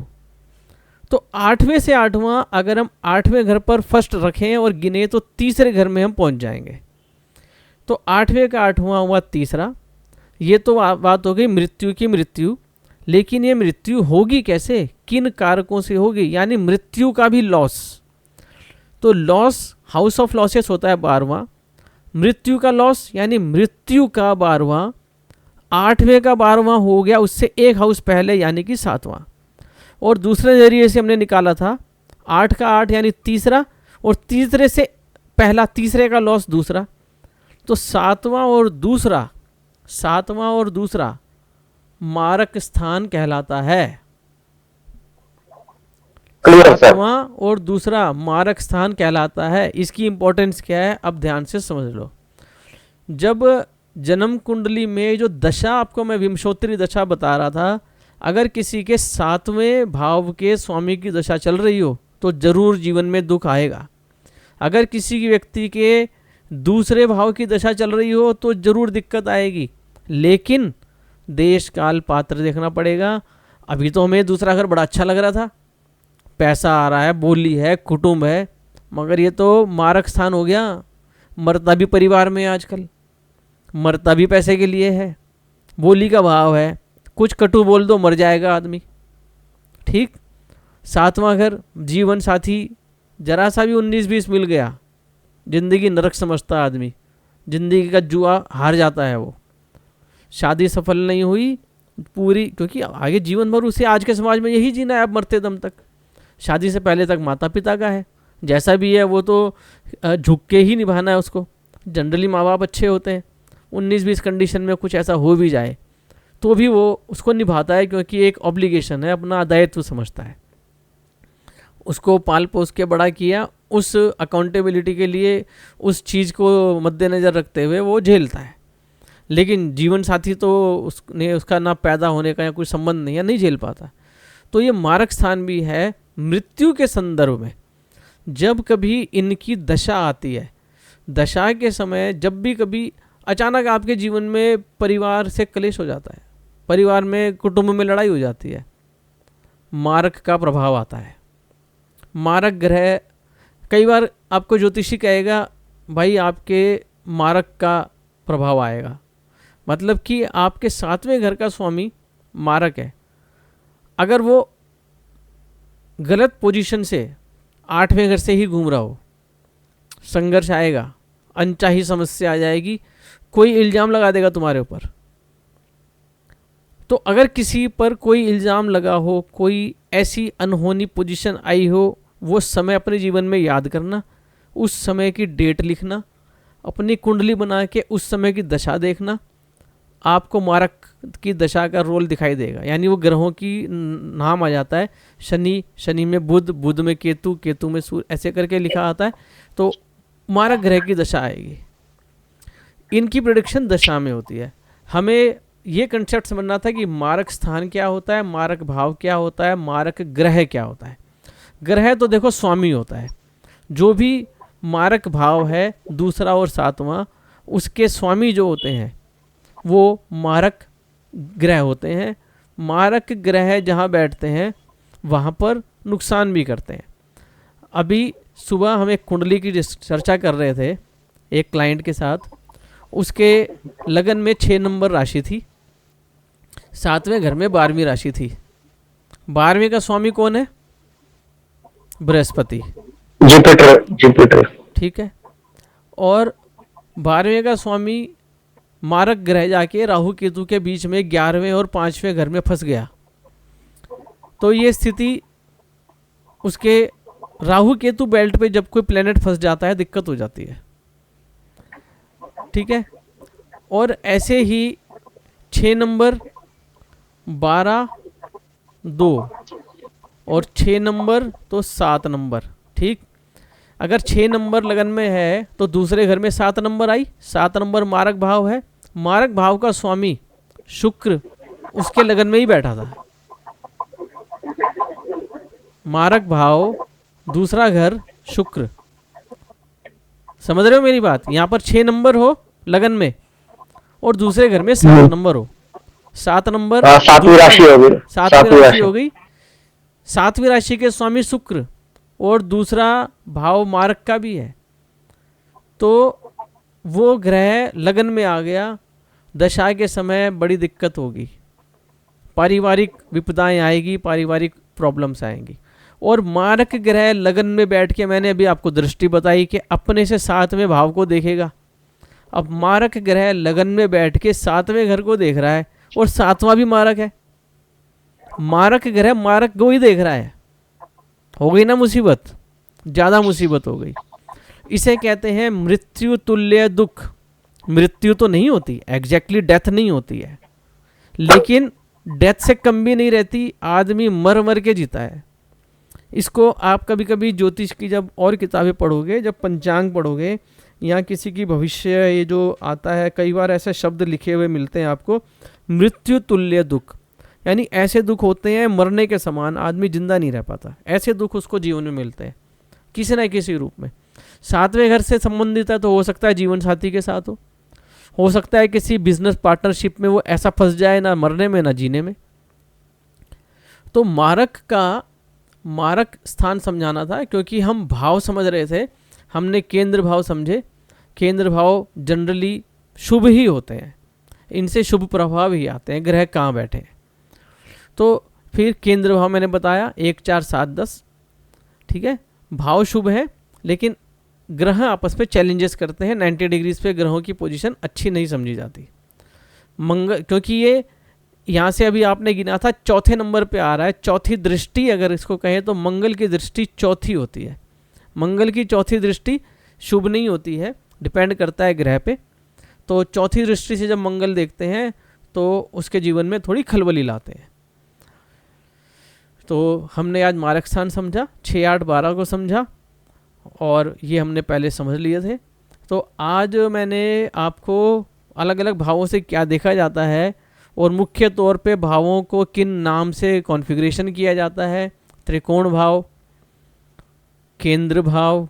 तो 8वें से 8वां अगर हम 8वें घर पर फर्स्ट रखें और गिने तो तीसरे घर में हम पहुंच जाएंगे। तो 8वें का 8वां हुआ तीसरा। ये तो बात हो गई मृत्यु की मृत्यु। लेकिन ये मृत्यु होगी कैसे? किन कारकों से होगी? यानी मृत्यु का भी लॉस। तो लॉस हाउस ऑफ लॉसेस होता है 12वां। मृत्यु का लॉस यानी मृत्यु का 12वां, 8वें का 12वां हो गया उससे एक हाउस पहले यानी कि 7वां। और दूसरे जरिए से हमने निकाला था 8 का 8 यानी तीसरा, और तीसरे से पहला तीसरे का लॉस दूसरा। तो 7वां और दूसरा मारक स्थान कहलाता है। Clear sir. 7वां और दूसरा मारक स्थान कहलाता है। इसकी इंपॉर्टेंस क्या है अब ध्यान से समझ लो। जब जन्म कुंडली में जो दशा आपको मैं विंशोत्तरी दशा बता रहा था, अगर किसी के 7वें भाव के स्वामी की दशा चल रही हो तो जरूर जीवन में दुख आएगा। अगर किसी व्यक्ति के दूसरे भाव की दशा चल रही हो तो जरूर दिक्कत आएगी। लेकिन देश काल पात्र देखना पड़ेगा। अभी तो हमें दूसरा घर बड़ा अच्छा लग रहा था, पैसा आ रहा है, बोली है, कुटुंब है, मगर ये तो मारक स्थान हो गया। मरता भी परिवार में आजकल, मरता भी पैसे के लिए है, बोली का भाव है, कुछ कटु बोल दो मर जाएगा आदमी। ठीक। 7वां घर जीवन साथी, जरा सा भी 19-20 मिल गया, जिंदगी नरक समझता आदमी, जिंदगी का जुआ हार जाता है वो। शादी सफल नहीं हुई पूरी, क्योंकि आगे जीवन भर उसे आज के समाज में यही जीना है अब मरते दम तक। शादी से पहले तक माता पिता का है, जैसा भी है वो तो झुक के ही निभाना है उसको। जनरली माँ बाप अच्छे होते हैं, 19-20 कंडीशन में कुछ ऐसा हो भी जाए तो भी वो उसको निभाता है, क्योंकि एक ऑब्लिगेशन है, अपना दायित्व समझता है। उसको पाल पोस के बड़ा किया, उस अकाउंटेबिलिटी के लिए उस चीज़ को मद्देनज़र रखते हुए वो झेलता है। लेकिन जीवन साथी तो उसका ना पैदा होने का या कोई संबंध नहीं है, नहीं झेल पाता। तो ये मारक स्थान भी है मृत्यु के संदर्भ में। जब कभी इनकी दशा आती है, दशा के समय जब भी कभी अचानक आपके जीवन में परिवार से क्लेश हो जाता है, परिवार में कुटुंब में लड़ाई हो जाती है, मारक का प्रभाव आता है। मारक ग्रह, कई बार आपको ज्योतिषी कहेगा भाई आपके मारक का प्रभाव आएगा, मतलब कि आपके 7वें घर का स्वामी मारक है। अगर वो गलत पोजीशन से 8वें घर से ही घूम रहा हो, संघर्ष आएगा, अनचाही समस्या आ जाएगी, कोई इल्ज़ाम लगा देगा तुम्हारे ऊपर। तो अगर किसी पर कोई इल्ज़ाम लगा हो, कोई ऐसी अनहोनी पोजीशन आई हो, वो समय अपने जीवन में याद करना, उस समय की डेट लिखना, अपनी कुंडली बना के उस समय की दशा देखना, आपको मारक की दशा का रोल दिखाई देगा। यानी वो ग्रहों की नाम आ जाता है, शनि, शनि में बुध, बुध में केतु, केतु में सूर्य, ऐसे करके लिखा आता है। तो मारक ग्रह की दशा आएगी। इनकी प्रेडिक्शन दशा में होती है। हमें ये कंसेप्ट समझना था कि मारक स्थान क्या होता है, मारक भाव क्या होता है, मारक ग्रह क्या होता है। ग्रह तो देखो स्वामी होता है, जो भी मारक भाव है दूसरा और सातवां, उसके स्वामी जो होते हैं वो मारक ग्रह होते हैं। मारक ग्रह जहाँ बैठते हैं वहाँ पर नुकसान भी करते हैं। अभी सुबह हम एक कुंडली की चर्चा कर रहे थे एक क्लाइंट के साथ। उसके लगन में 6 नंबर राशि थी, 7वें घर में 12वीं राशि थी। 12वीं का स्वामी कौन है? Brihaspati, Jupiter, Jupiter. ठीक है। और 12वें का स्वामी मारक ग्रह जाके राहु केतु के बीच में 11वें और 5वें घर में फंस गया। तो ये स्थिति उसके राहु केतु बेल्ट पे जब कोई प्लेनेट फंस जाता है दिक्कत हो जाती है, ठीक है। और ऐसे ही 6 नंबर, 12, 2 और 6 नंबर तो 7 नंबर, ठीक। अगर 6 नंबर लगन में है तो दूसरे घर में 7 नंबर आई। 7 नंबर मारक भाव है। मारक भाव का स्वामी शुक्र उसके लगन में ही बैठा था। मारक भाव दूसरा घर शुक्र, समझ रहे हो मेरी बात? यहाँ पर 6 नंबर हो लगन में और दूसरे घर में 7 नंबर हो। 7 नंबर 7वीं राशि हो गई, 7वीं राशि हो गई। 7वीं राशि के स्वामी शुक्र और दूसरा भाव मारक का भी है। तो वो ग्रह लगन में आ गया, दशा के समय बड़ी दिक्कत होगी, पारिवारिक विपदाएं आएगी, पारिवारिक प्रॉब्लम्स आएंगी। और मारक ग्रह लगन में बैठ के, मैंने अभी आपको दृष्टि बताई कि अपने से 7वें भाव को देखेगा। अब मारक ग्रह लगन में बैठ के 7वें घर को देख रहा है और 7वां भी मारक है। मारक ग्रह मारक को ही देख रहा है। हो गई ना मुसीबत, ज़्यादा मुसीबत हो गई। इसे कहते हैं मृत्यु तुल्य दुख। मृत्यु तो नहीं होती, एग्जैक्टली डेथ नहीं होती है, लेकिन डेथ से कम भी नहीं रहती। आदमी मर मर के जीता है। इसको आप कभी कभी ज्योतिष की जब और किताबें पढ़ोगे, जब पंचांग पढ़ोगे या किसी की भविष्य ये जो आता है, कई बार ऐसे शब्द लिखे हुए मिलते हैं आपको, मृत्यु तुल्य दुख। यानी ऐसे दुख होते हैं मरने के समान, आदमी जिंदा नहीं रह पाता। ऐसे दुख उसको जीवन में मिलते हैं किसी न किसी रूप में। 7वें घर से संबंधित है तो हो सकता है जीवन साथी के साथ हो सकता है किसी बिजनेस पार्टनरशिप में वो ऐसा फंस जाए ना मरने में ना जीने में। तो मारक स्थान समझाना था, क्योंकि हम भाव समझ रहे थे। हमने केंद्र भाव समझे। केंद्र भाव जनरली शुभ ही होते हैं, इनसे शुभ प्रभाव ही आते हैं, ग्रह कहाँ बैठे हैं। तो फिर केंद्र भाव मैंने बताया 1, 4, 7, 10, ठीक है। भाव शुभ है, लेकिन ग्रह आपस में चैलेंजेस करते हैं। 90 डिग्रीज पे ग्रहों की पोजीशन अच्छी नहीं समझी जाती। मंगल, क्योंकि ये यहाँ से अभी आपने गिना था 4थे नंबर पे आ रहा है। चौथी दृष्टि अगर इसको कहें तो मंगल की दृष्टि चौथी होती है। मंगल की चौथी दृष्टि शुभ नहीं होती है, डिपेंड करता है ग्रह पे। तो चौथी दृष्टि से जब मंगल देखते हैं तो उसके जीवन में थोड़ी खलबली लाते हैं। तो हमने आज मारक स्थान समझा, 6, 8, 12 को समझा, और ये हमने पहले समझ लिए थे। तो आज मैंने आपको अलग अलग भावों से क्या देखा जाता है और मुख्य तौर पे भावों को किन नाम से कॉन्फ़िगरेशन किया जाता है। त्रिकोण भाव, केंद्र भाव,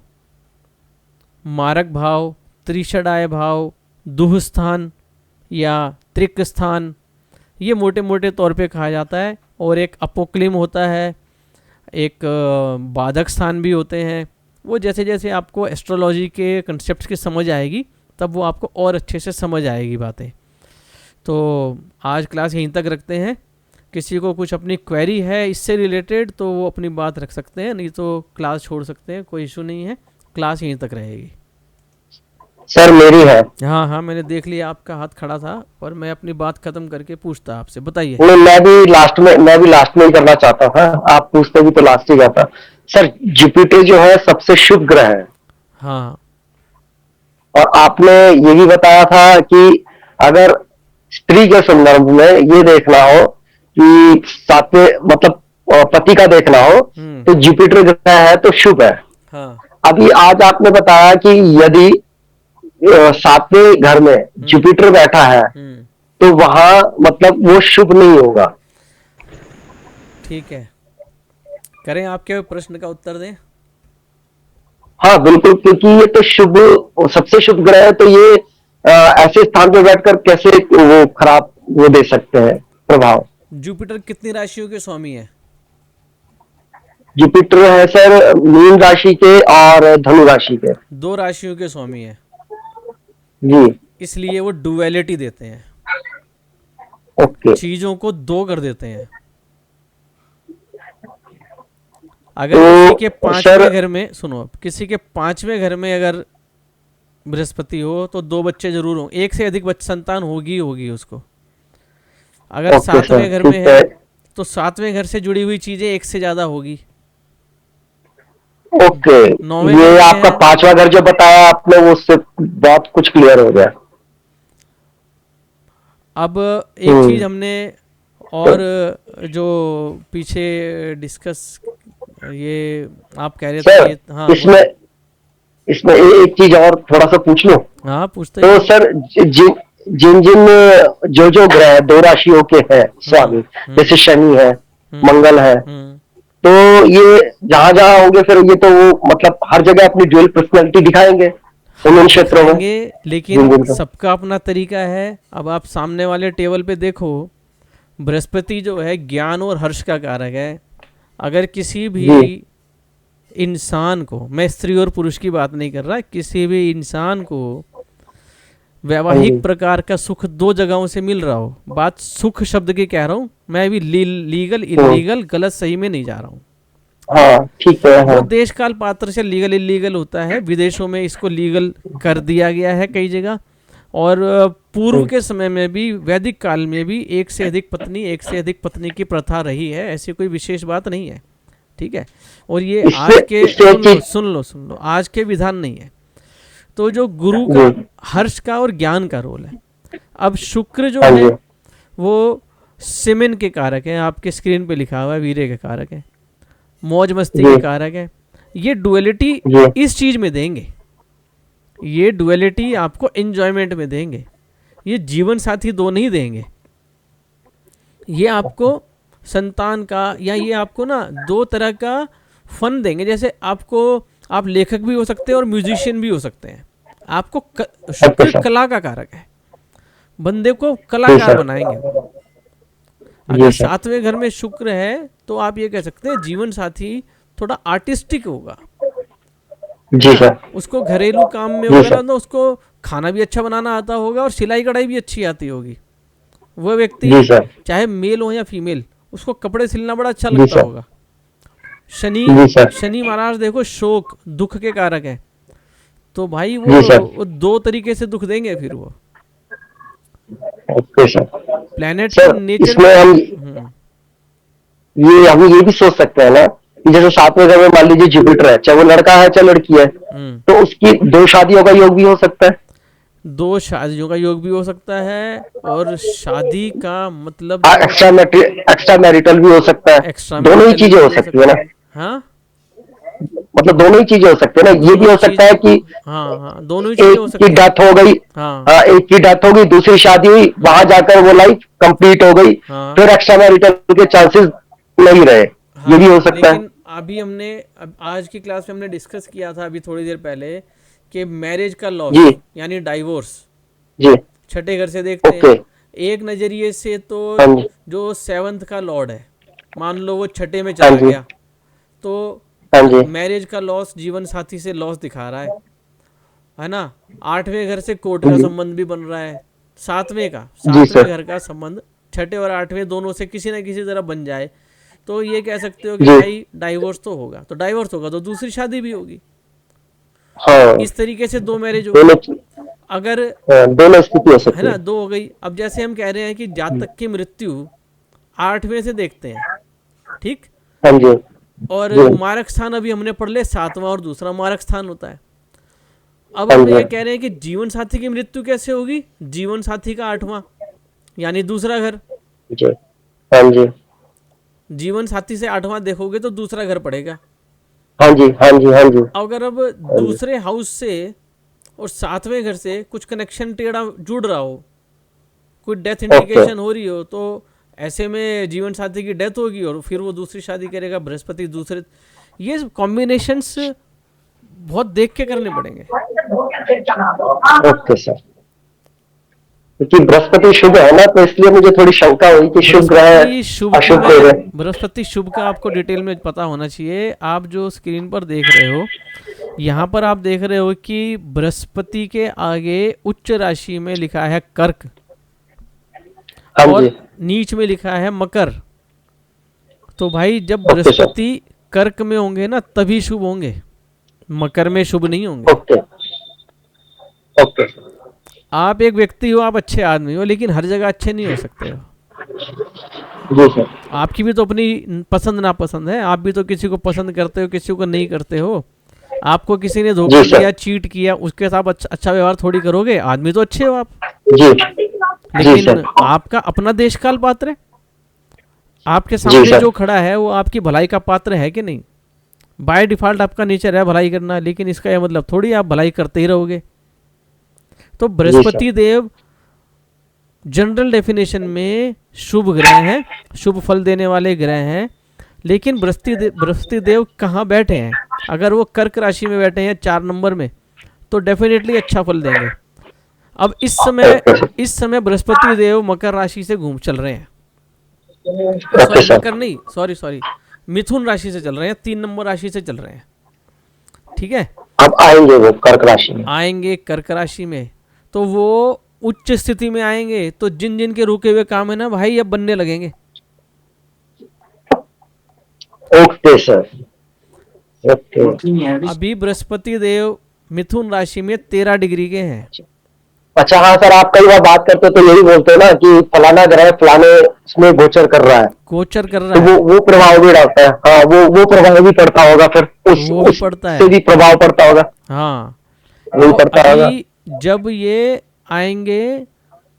मारक भाव, त्रिषडाय भाव, दुह स्थान या त्रिक स्थान, ये मोटे मोटे तौर पे कहा जाता है। और एक अपोक्लिम होता है, एक बाधक स्थान भी होते हैं। वो जैसे जैसे आपको एस्ट्रोलॉजी के कंसेप्ट की समझ आएगी तब वो आपको और अच्छे से समझ आएगी बातें। तो आज क्लास यहीं तक रखते हैं। किसी को कुछ अपनी क्वेरी है इससे रिलेटेड तो वो अपनी बात रख सकते हैं, नहीं तो क्लास छोड़ सकते हैं, कोई इशू नहीं है। क्लास यहीं तक रहेगी। सर मेरी है। हाँ, मैंने देख लिया आपका हाथ खड़ा था और मैं अपनी बात खत्म करके पूछता आपसे। बताइए। मैं भी लास्ट में ही करना चाहता था। आप पूछते भी तो लास्ट ही करता। सर जुपिटर जो है सबसे शुभ ग्रह है। हाँ। और आपने ये भी बताया था कि अगर स्त्री के संदर्भ में ये देखना हो कि सातवें मतलब पति का देखना हो तो जुपिटर ग्रह है तो शुभ है। हाँ। अभी आज आपने बताया कि यदि सातवें घर में जुपिटर बैठा है तो वहां मतलब वो शुभ नहीं होगा। ठीक है, करें आपके प्रश्न का उत्तर दें। हाँ बिल्कुल, क्योंकि ये तो शुभ, सबसे शुभ ग्रह है, तो ये ऐसे स्थान पे बैठकर कैसे वो खराब वो दे सकते हैं प्रभाव। जुपिटर कितनी राशियों के स्वामी है? जुपिटर है सर मीन राशि के और धनु राशि के। 2 राशियों के स्वामी है, जी इसलिए वो डुअलिटी देते हैं, ओके। चीजों को 2 कर देते हैं। अगर तो किसी के 5वें सर घर में, सुनो, अब किसी के 5वें घर में अगर बृहस्पति हो तो 2 बच्चे जरूर हों, 1 से अधिक संतान होगी उसको। अगर ओके 7वें सर, घर में ठीक है तो 7वें घर से जुड़ी हुई चीजें 1 से ज्यादा होगी। ओके। 9वें ये घर में आपका है, 5वां घर जो बताया आपने वो उससे बहुत कुछ क्लियर हो गया। अब एक चीज हमने और जो पीछे डिस्कस, ये आप कह रहे थे सर ये, हाँ इसमें एक चीज और थोड़ा सा पूछ लूं। हाँ पूछते तो ही। सर जिन जिन जो ग्रह 2 राशियों के हैं स्वामी, जैसे शनि है, मंगल है, तो ये जहां जहां होंगे फिर ये तो वो मतलब हर जगह अपनी ड्यूअल पर्सनैलिटी दिखाएंगे उन क्षेत्रों में। लेकिन सबका अपना तरीका है। अब आप सामने वाले टेबल पे देखो, बृहस्पति जो है ज्ञान और हर्ष का कारक है। अगर किसी भी इंसान को, मैं स्त्री और पुरुष की बात नहीं कर रहा, किसी भी इंसान को वैवाहिक प्रकार का सुख 2 जगहों से मिल रहा हो, बात सुख शब्द की कह रहा हूं मैं, अभी लीगल इलीगल गलत सही में नहीं जा रहा हूं। हाँ ठीक है। हाँ। वो देश काल पात्र से लीगल इलीगल होता है, विदेशों में इसको लीगल कर दिया गया है कई जगह, और पूर्व के समय में भी, वैदिक काल में भी 1 से अधिक पत्नी की प्रथा रही है, ऐसी कोई विशेष बात नहीं है। ठीक है, और ये आज के, सुन लो, आज के विधान नहीं है। तो जो गुरु का हर्ष का और ज्ञान का रोल है। अब शुक्र जो है वो सिमन के कारक है, आपके स्क्रीन पे लिखा हुआ है, वीर्य के कारक है, मौज मस्ती के कारक है। ये डुअलिटी इस चीज में देंगे, ये डुअलिटी आपको एंजॉयमेंट में देंगे, ये जीवन साथी 2 नहीं देंगे। ये आपको संतान का, या ये आपको ना 2 तरह का फन देंगे। जैसे आपको, आप लेखक भी हो सकते हैं और म्यूजिशियन भी हो सकते हैं। आपको शुक्र कला का कारक है, बंदे को कलाकार बनाएंगे। अगर 7वें घर में शुक्र है तो आप ये कह सकते हैं जीवन साथी थोड़ा आर्टिस्टिक होगा। जी सर। उसको घरेलू काम में वगैरह ना, उसको खाना भी अच्छा बनाना आता होगा और सिलाई कढ़ाई भी अच्छी आती होगी। वो व्यक्ति चाहे मेल हो या फीमेल, उसको कपड़े सिलना बड़ा अच्छा लगता होगा। शनि महाराज देखो शोक दुख के कारक है, तो भाई वो 2 तरीके से दुख देंगे फिर वो। Okay sir. Planet sir nature इसमें हम ये भी सोच सकते हैं ना कि जैसे 7वें घर में मान लीजिए जुपिटर है, चाहे वो लड़का है चाहे लड़की है, तो उसकी 2 शादियों का योग भी हो सकता है। 2 शादियों का योग भी हो सकता है, और शादी का मतलब एक्स्ट्रा मैरिटल भी हो सकता है। दोनों ही चीजें हो सकती है ना। हाँ, मतलब दोनों ही चीजें हो सकती है ना। ये भी हो सकता है कि हाँ दोनों ही चीजें हो सकती है। एक की डेथ हो गई, हाँ एक की डेथ हो गई, दूसरी शादी हुई, वहां जाकर वो लाइफ कंप्लीट हो गई, फिर एक्स्ट्रा मैरिटल के चांसेस नहीं रहे। ये भी हो सकता है। अभी हमने आज की क्लास में हमने डिस्कस किया था अभी थोड़ी देर पहले कि मैरिज का लॉस यानी डाइवोर्स छठे घर से देखते हैं। एक नजरिए से तो जो 7th का लॉर्ड है, मान लो वो छठे में चला गया, तो मैरिज का लॉस, जीवन साथी से लॉस दिखा रहा है ना। 8वें घर से कोर्ट का संबंध भी बन रहा है। 7वें घर का संबंध 6ठे और 8वें दोनों से किसी न किसी तरह बन जाए, तो ये कह सकते हो कि भाई डाइवोर्स तो होगा। तो डाइवोर्स होगा तो दूसरी शादी भी होगी। इस तरीके से 2 मैरिज होगी। अगर दोनों स्थिति हो सकती है ना, 2 हो गई। अब जैसे हम कह रहे हैं कि जातक की मृत्यु 8वें से देखते हैं, ठीक, और मारक स्थान अभी हमने पढ़ ले 7वां और दूसरा मारक स्थान होता है। अब हम ये कह रहे हैं कि जीवन साथी की मृत्यु कैसे होगी, जीवन साथी का 8वां, यानी दूसरा घर। जी। हाँ जी। जीवन साथी से 8वां देखोगे तो दूसरा घर पड़ेगा। हाँ जी। हाँ जी। हाँ जी। अगर अब हाँ जी। दूसरे हाउस से और 7वें घर से कुछ कनेक्शन टेढ़ा जुड़ रहा हो, कोई डेथ ओके। इंडिकेशन हो रही हो, तो ऐसे में जीवन साथी की डेथ होगी और फिर वो दूसरी शादी करेगा, बृहस्पति दूसरे। ये कॉम्बिनेशंस बहुत देख के करने पड़ेंगे। Okay sir. क्योंकि बृहस्पति शुभ है ना, तो इसलिए मुझे थोड़ी शंका हुई कि शुभ ग्रह बृहस्पति शुभ की अशुभ ग्रह। बृहस्पति शुभ का आपको डिटेल में पता होना चाहिए। आप जो स्क्रीन पर देख रहे हो, यहाँ पर आप देख रहे हो कि बृहस्पति के आगे उच्च राशि में लिखा है कर्क हाँ और जी। नीच में लिखा है मकर। तो भाई जब ओके सर। बृहस्पति कर्क में होंगे ना तभी शुभ होंगे, मकर में शुभ नहीं होंगे। ओके। ओके। आप एक व्यक्ति हो, आप अच्छे आदमी हो, लेकिन हर जगह अच्छे नहीं हो सकते हो। जी सर। आपकी भी तो अपनी पसंद नापसंद है, आप भी तो किसी को पसंद करते हो, किसी को नहीं करते हो। आपको किसी ने धोखा जी सर। दिया, चीट किया, उसके साथ अच्छा व्यवहार थोड़ी करोगे। आदमी तो अच्छे हो आप, जी। जी लेकिन सर। आपका अपना देश काल पात्र है। आपके जी सामने सर। जो खड़ा है वो आपकी भलाई का पात्र है कि नहीं। बाय डिफॉल्ट आपका नेचर है भलाई करना, लेकिन इसका यह मतलब थोड़ी आप भलाई करते ही रहोगे। तो जी सर। बृहस्पति देव जनरल डेफिनेशन में शुभ ग्रह हैं, शुभ फल देने वाले ग्रह हैं। लेकिन बृहस्पति देव कहाँ बैठे हैं? अगर वो कर्क राशि में बैठे हैं 4 नंबर में, तो डेफिनेटली अच्छा फल देंगे। अब इस समय बृहस्पति देव मकर राशि से घूम चल रहे हैं। Okay sorry, sir. मकर नहीं, सॉरी, मिथुन राशि से चल रहे हैं, 3 नंबर राशि से चल रहे हैं। ठीक है, अब आएंगे वो कर्क राशि में। आएंगे कर्क राशि में, तो वो उच्च स्थिति में आएंगे। तो जिन जिन के रुके हुए काम है ना भाई, अब बनने लगेंगे। Okay sir. ओके। अभी बृहस्पति देव मिथुन राशि में 13 डिग्री के हैं। अच्छा, हाँ सर, आप कई बार बात करते हो तो यही बोलते हो ना कि फलाना ग्रह फलाने उसमें गोचर कर रहा है, गोचर कर तो रहा है, वो प्रभाव भी डालता है। हाँ, वो प्रभाव भी पड़ता होगा फिर वो भी पड़ता उससे है। भी प्रभाव पड़ता होगा। हाँ, वही तो पड़ता होगा। अभी जब ये आएंगे,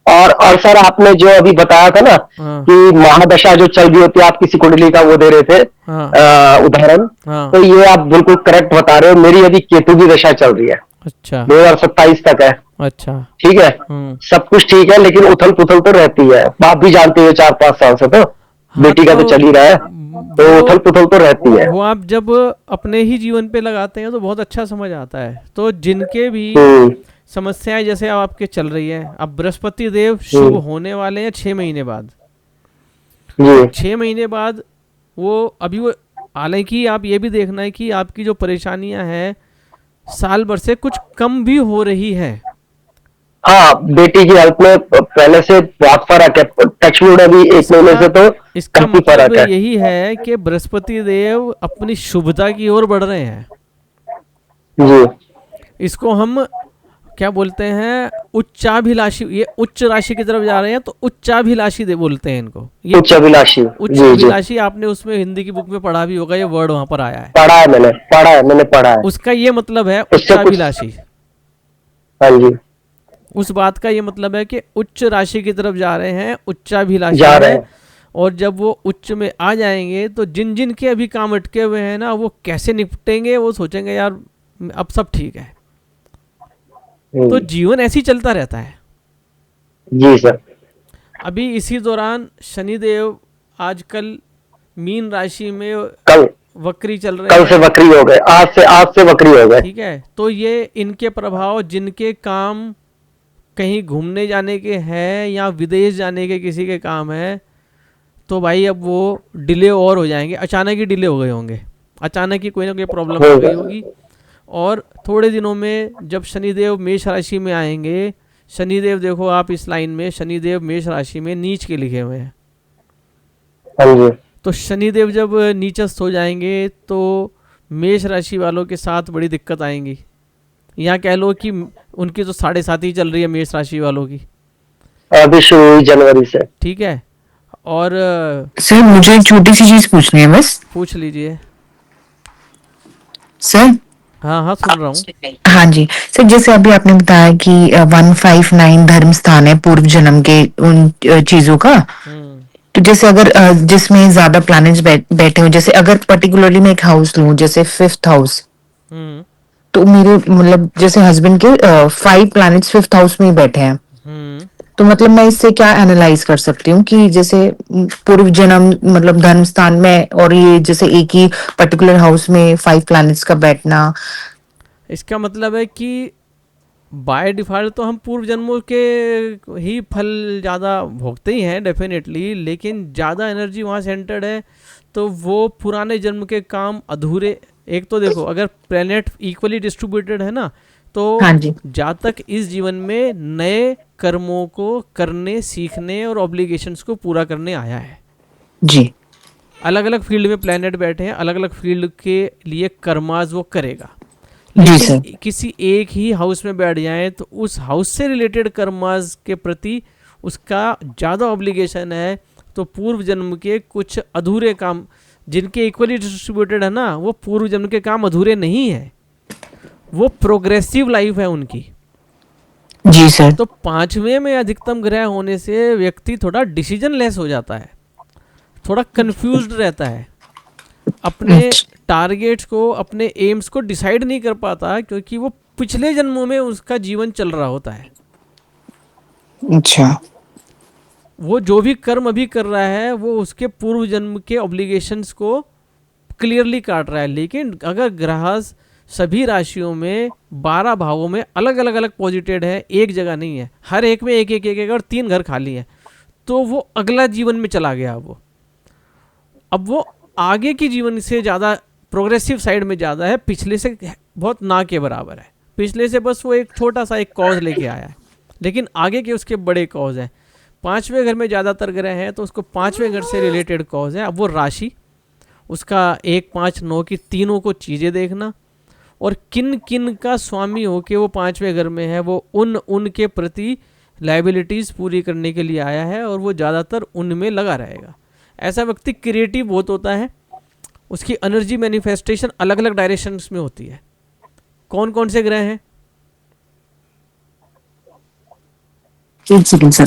और सर, आपने जो अभी बताया था ना हाँ कि महादशा जो चल रही होती है, आप किसी कुंडली का वो दे रहे थे हाँ उदाहरण, हाँ, तो ये आप बिल्कुल करेक्ट बता रहे हो। मेरी अभी केतु की दशा चल रही है, अच्छा 2027 तक है। अच्छा, ठीक है, सब कुछ ठीक है, लेकिन उथल पुथल तो रहती है। आप भी जानते हो 4-5 साल से तो हाँ, बेटी का तो चल ही रहा है, तो उथल पुथल तो रहती है। वो आप जब अपने ही जीवन पे लगाते हैं तो बहुत अच्छा समझ आता है। तो जिनके भी समस्याएं जैसे अब आपके चल रही है, अब बृहस्पति देव शुभ होने वाले हैं 6 महीने बाद। 6 महीने बाद वो अभी वो, हालांकि आप ये भी देखना है कि आपकी जो परेशानियां हैं साल भर से कुछ कम भी हो रही है। हाँ, बेटी की हेल्थ में पहले से बहुत फर्क है। टचवुड अभी 1 महीने से तो इसका काफी मतलब फर्क है। यही है कि बृहस्पति देव अपनी शुभता की ओर बढ़ रहे हैं। जी। इसको हम क्या बोलते हैं, उच्चाभिलाषी। ये उच्च राशि की तरफ जा रहे हैं तो उच्चाभिलाषी दे बोलते हैं इनको। ये उच्चाभिलाषी। उच्चाभिलाषी आपने उसमें हिंदी की बुक में पढ़ा भी होगा, ये वर्ड वहां पर आया है। मैंने पढ़ा है। उसका ये मतलब है उससे कुछ- उच्चाभिलाषी। हाँ जी। उस बात का ये मतलब है कि उच्च राशि की तरफ जा रहे हैं, उच्चाभिलाषी जा रहे है। हैं। और जब वो उच्च में आ जाएंगे तो जिन जिन के अभी काम अटके हुए हैं ना, वो कैसे निपटेंगे, वो सोचेंगे यार अब सब ठीक है। तो जीवन ऐसे ही चलता रहता है। जी सर। अभी इसी दौरान शनिदेव आजकल मीन राशि में कल वक्री चल रहे कल से हैं। वक्री हो गए, आज से वक्री हो गए। ठीक है, तो ये इनके प्रभाव, जिनके काम कहीं घूमने जाने के हैं या विदेश जाने के किसी के काम है, तो भाई अब वो डिले और हो जाएंगे। अचानक ही डिले हो गए होंगे, अचानक ही कोई ना कोई प्रॉब्लम आ गई होगी। और थोड़े दिनों में जब शनिदेव मेष राशि में आएंगे, शनिदेव देखो आप इस लाइन में, शनिदेव मेष राशि में नीच के लिखे हुए हैं। हाँ जी। तो शनिदेव जब नीचस्थ हो जाएंगे तो मेष राशि वालों के साथ बड़ी दिक्कत आएंगी। यहाँ कह लो कि उनकी तो 7.5 ही चल रही है मेष राशि वालों की। अभी शुरू हुई जनवरी से। ठीक है, और सर मुझे एक छोटी सी चीज पूछनी है बस। पूछ लीजिए। सर हाँ हाँ, सुन रहा हूँ। हाँ जी सर, जैसे अभी आपने बताया कि 159 धर्म स्थान है पूर्व जन्म के उन चीजों का। हम्म तो जैसे अगर जिसमें ज्यादा प्लैनेट्स बैठे हो, जैसे अगर पर्टिकुलरली मैं एक हाउस लूं जैसे 5th हाउस, हम्म तो मेरे मतलब जैसे हस्बैंड के 5 प्लैनेट्स 5th हाउस में ही बैठे हैं। हम्म तो मतलब मैं इससे क्या एनालाइज कर सकती हूँ कि जैसे पूर्व जन्म मतलब धर्म स्थान में, और ये जैसे एक ही पर्टिकुलर हाउस में 5 प्लैनेट्स का बैठना। इसका मतलब है कि बाय डिफ़ॉल्ट तो हम पूर्व जन्मों के ही फल ज़्यादा भोगते ही हैं डेफिनेटली, लेकिन ज़्यादा एनर्जी वहाँ सेंटर्ड है तो वो पुराने जन्म के काम अधूरे। एक तो देखो, अगर प्लेनेट इक्वली डिस्ट्रीब्यूटेड है ना, तो हाँ जी। जातक इस जीवन में नए कर्मों को करने, सीखने और ऑब्लिगेशंस को पूरा करने आया है। जी। अलग अलग फील्ड में प्लेनेट बैठे हैं, अलग अलग फील्ड के लिए कर्माज वो करेगा। जी लेकिन सर। किसी एक ही हाउस में बैठ जाए तो उस हाउस से रिलेटेड कर्मास के प्रति उसका ज़्यादा ऑब्लिगेशन है। तो पूर्व जन्म के कुछ अधूरे काम जिनके इक्वली डिस्ट्रीब्यूटेड है ना, वो पूर्व जन्म के काम अधूरे नहीं है, वो प्रोग्रेसिव लाइफ है उनकी। जी सर। तो पांचवें में अधिकतम ग्रह होने से व्यक्ति थोड़ा डिसीजन लेस हो जाता है, थोड़ा कंफ्यूज्ड रहता है, अपने टारगेट्स को, अपने एम्स को डिसाइड नहीं कर पाता, क्योंकि वो पिछले जन्मों में उसका जीवन चल रहा होता है। अच्छा। वो जो भी कर्म अभी कर रहा है वो उसके पूर्व जन्म के ऑब्लिगेशंस को क्लियरली काट रहा है। लेकिन अगर ग्रहस सभी राशियों में 12 भावों में अलग अलग अलग पॉजिटेड है, एक जगह नहीं है, हर एक में एक एक एक, एक और 3 घर खाली है, तो वो अगला जीवन में चला गया। वो अब वो आगे की जीवन से ज़्यादा प्रोग्रेसिव साइड में ज़्यादा है, पिछले से बहुत ना के बराबर है। पिछले से बस वो एक छोटा सा एक कॉज लेके आया है, लेकिन आगे के उसके बड़े कॉज हैं। पांचवें घर में ज़्यादातर ग्रह हैं तो उसको पांचवें घर से रिलेटेड कॉज है। अब वो राशि उसका 1, 5, 9 की तीनों को चीज़ें देखना, और किन किन का स्वामी हो के वो पांचवें घर में है, वो उनके प्रति लाइबिलिटीज़ पूरी करने के लिए आया है, और वो ज़्यादातर उनमें लगा रहेगा। ऐसा व्यक्ति क्रिएटिव बहुत होता है, उसकी एनर्जी मैनिफेस्टेशन अलग अलग डायरेक्शंस में होती है। कौन कौन से ग्रह हैं? एक second sir.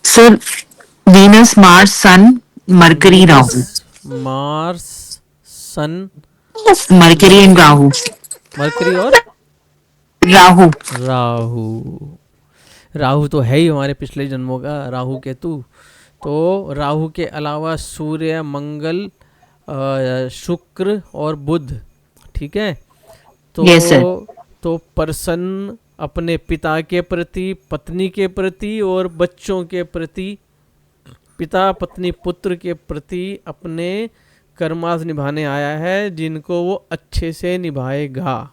Sir Venus, Mars, sun, Mercury, Venus, Rahu. Mars, sun, Mercury and Rahu. Mercury और राहु। राहु। राहु तो है ही हमारे पिछले जन्मों का, राहु केतु। तो राहु के अलावा सूर्य, मंगल, शुक्र और बुध, ठीक है। Yes sir. तो पर्सन अपने पिता के प्रति, पत्नी के प्रति और बच्चों के प्रति, पिता पत्नी पुत्र के प्रति अपने कर्मास निभाने आया है, जिनको वो अच्छे से निभाएगा,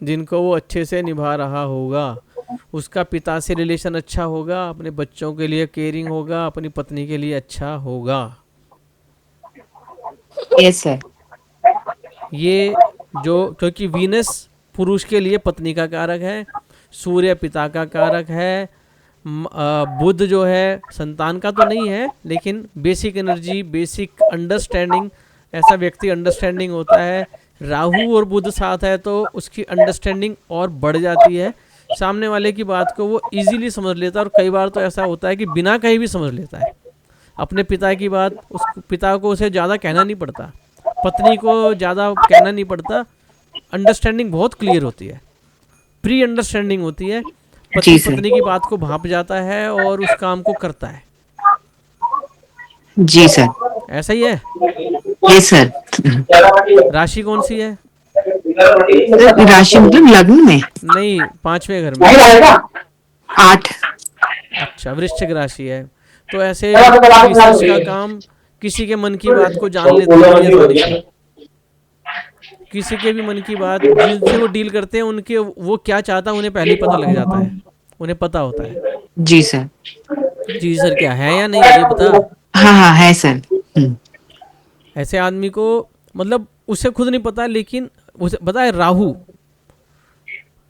जिनको वो अच्छे से निभा रहा होगा। उसका पिता से रिलेशन अच्छा होगा, अपने बच्चों के लिए केयरिंग होगा, अपनी पत्नी के लिए अच्छा होगा। Yes sir. ये जो, क्योंकि वीनस पुरुष के लिए पत्नी का कारक है, सूर्य पिता का कारक है, बुध जो है संतान का तो नहीं है, लेकिन बेसिक एनर्जी, बेसिक अंडरस्टैंडिंग, ऐसा व्यक्ति अंडरस्टैंडिंग होता है। राहु और बुध साथ है तो उसकी अंडरस्टैंडिंग और बढ़ जाती है, सामने वाले की बात को वो इजीली समझ लेता है, और कई बार तो ऐसा होता है कि बिना कहीं भी समझ लेता है। अपने पिता की बात, उस पिता को उसे ज़्यादा कहना नहीं पड़ता, पत्नी को ज़्यादा कहना नहीं पड़ता, अंडरस्टैंडिंग बहुत क्लियर होती है, प्री अंडरस्टैंडिंग होती है। पति पत्नी की बात को भाप जाता है और उस काम को करता है। जी सर। ऐसा ही है। Yes sir. राशि कौन सी है? राशि मतलब लग्न में? नहीं, पांचवें घर में। 8। अच्छा, वृश्चिक राशि है। तो ऐसे रिसर्च का काम किसी के मन की बात को जान लेते हैं बड़ी आसानी से। किसी के भी मन की बात, जिनसे वो डील करते हैं, उनके वो क्या चाहता है उन्हें पहले ही पता लग जाता है, उन्हें पता होता है। जी सर। जी सर, क्या है या नहीं ये बता। हाँ हाँ है सर। ऐसे आदमी को, मतलब उसे खुद नहीं पता, लेकिन उसे पता है। राहु,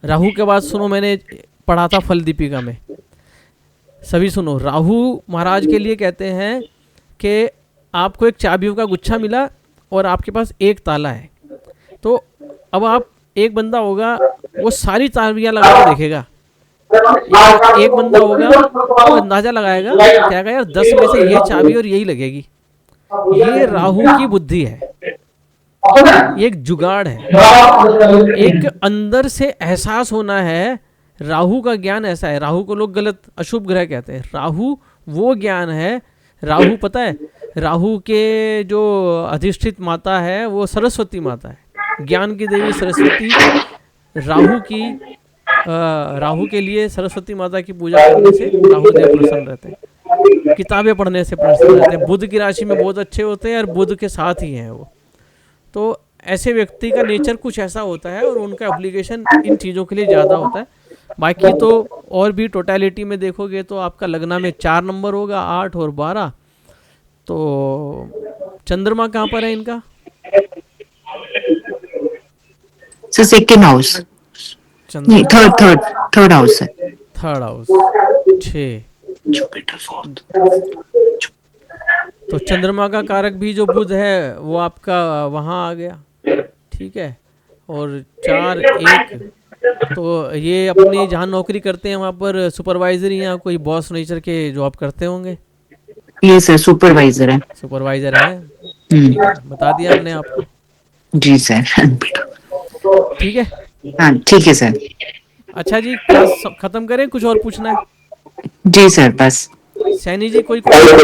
राहु के बाद सुनो, मैंने पढ़ा था फल दीपिका में, सभी सुनो। राहु महाराज के लिए कहते हैं कि आपको एक चाबियों का गुच्छा मिला और आपके पास एक ताला है, तो अब आप, एक बंदा होगा वो सारी चाबियां लगा के देखेगा, एक बंदा होगा वो अंदाजा लगाएगा, कहेगा यार 10 में से ये चाबी और यही लगेगी। ये राहु की बुद्धि है, ये एक जुगाड़ है, एक अंदर से एहसास होना है। राहु का ज्ञान ऐसा है, राहु को लोग गलत अशुभ ग्रह कहते हैं, राहु वो ज्ञान है। राहु पता है, राहु के जो अधिष्ठित माता है वो सरस्वती माता है, ज्ञान की देवी सरस्वती। राहु के लिए सरस्वती माता की पूजा करने से राहु देव प्रसन्न रहते हैं, किताबें पढ़ने से प्रसन्न रहते हैं, बुध की राशि में बहुत अच्छे होते हैं और बुध के साथ ही हैं वो। तो ऐसे व्यक्ति का नेचर कुछ ऐसा होता है और उनका एप्लीकेशन इन चीज़ों के लिए ज़्यादा होता है। बाकी तो और भी टोटलिटी में देखोगे तो आपका लग्न में 4 नंबर होगा, 8 और 12। तो चंद्रमा कहाँ पर है इनका? सेकेंड हाउस, नहीं थर्ड हाउस है, थर्ड हाउस 6। Jupiter fourth. तो चंद्रमा का कारक भी जो बुध है वो आपका वहाँ आ गया, ठीक है। और 4 1, तो ये अपनी जहाँ नौकरी करते हैं वहाँ पर सुपरवाइजर या कोई बॉस नेचर के जॉब करते होंगे। ये सर सुपरवाइजर है। सुपरवाइजर है, ठीक है, बता दिया हमने आपको। जी सर। ठीक है, हाँ ठीक है सर। अच्छा जी, क्लास खत्म करें, कुछ और पूछना है? जी सर बस। सैनी जी कोई? Thank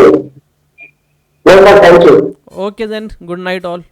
you. Okay then, good night all.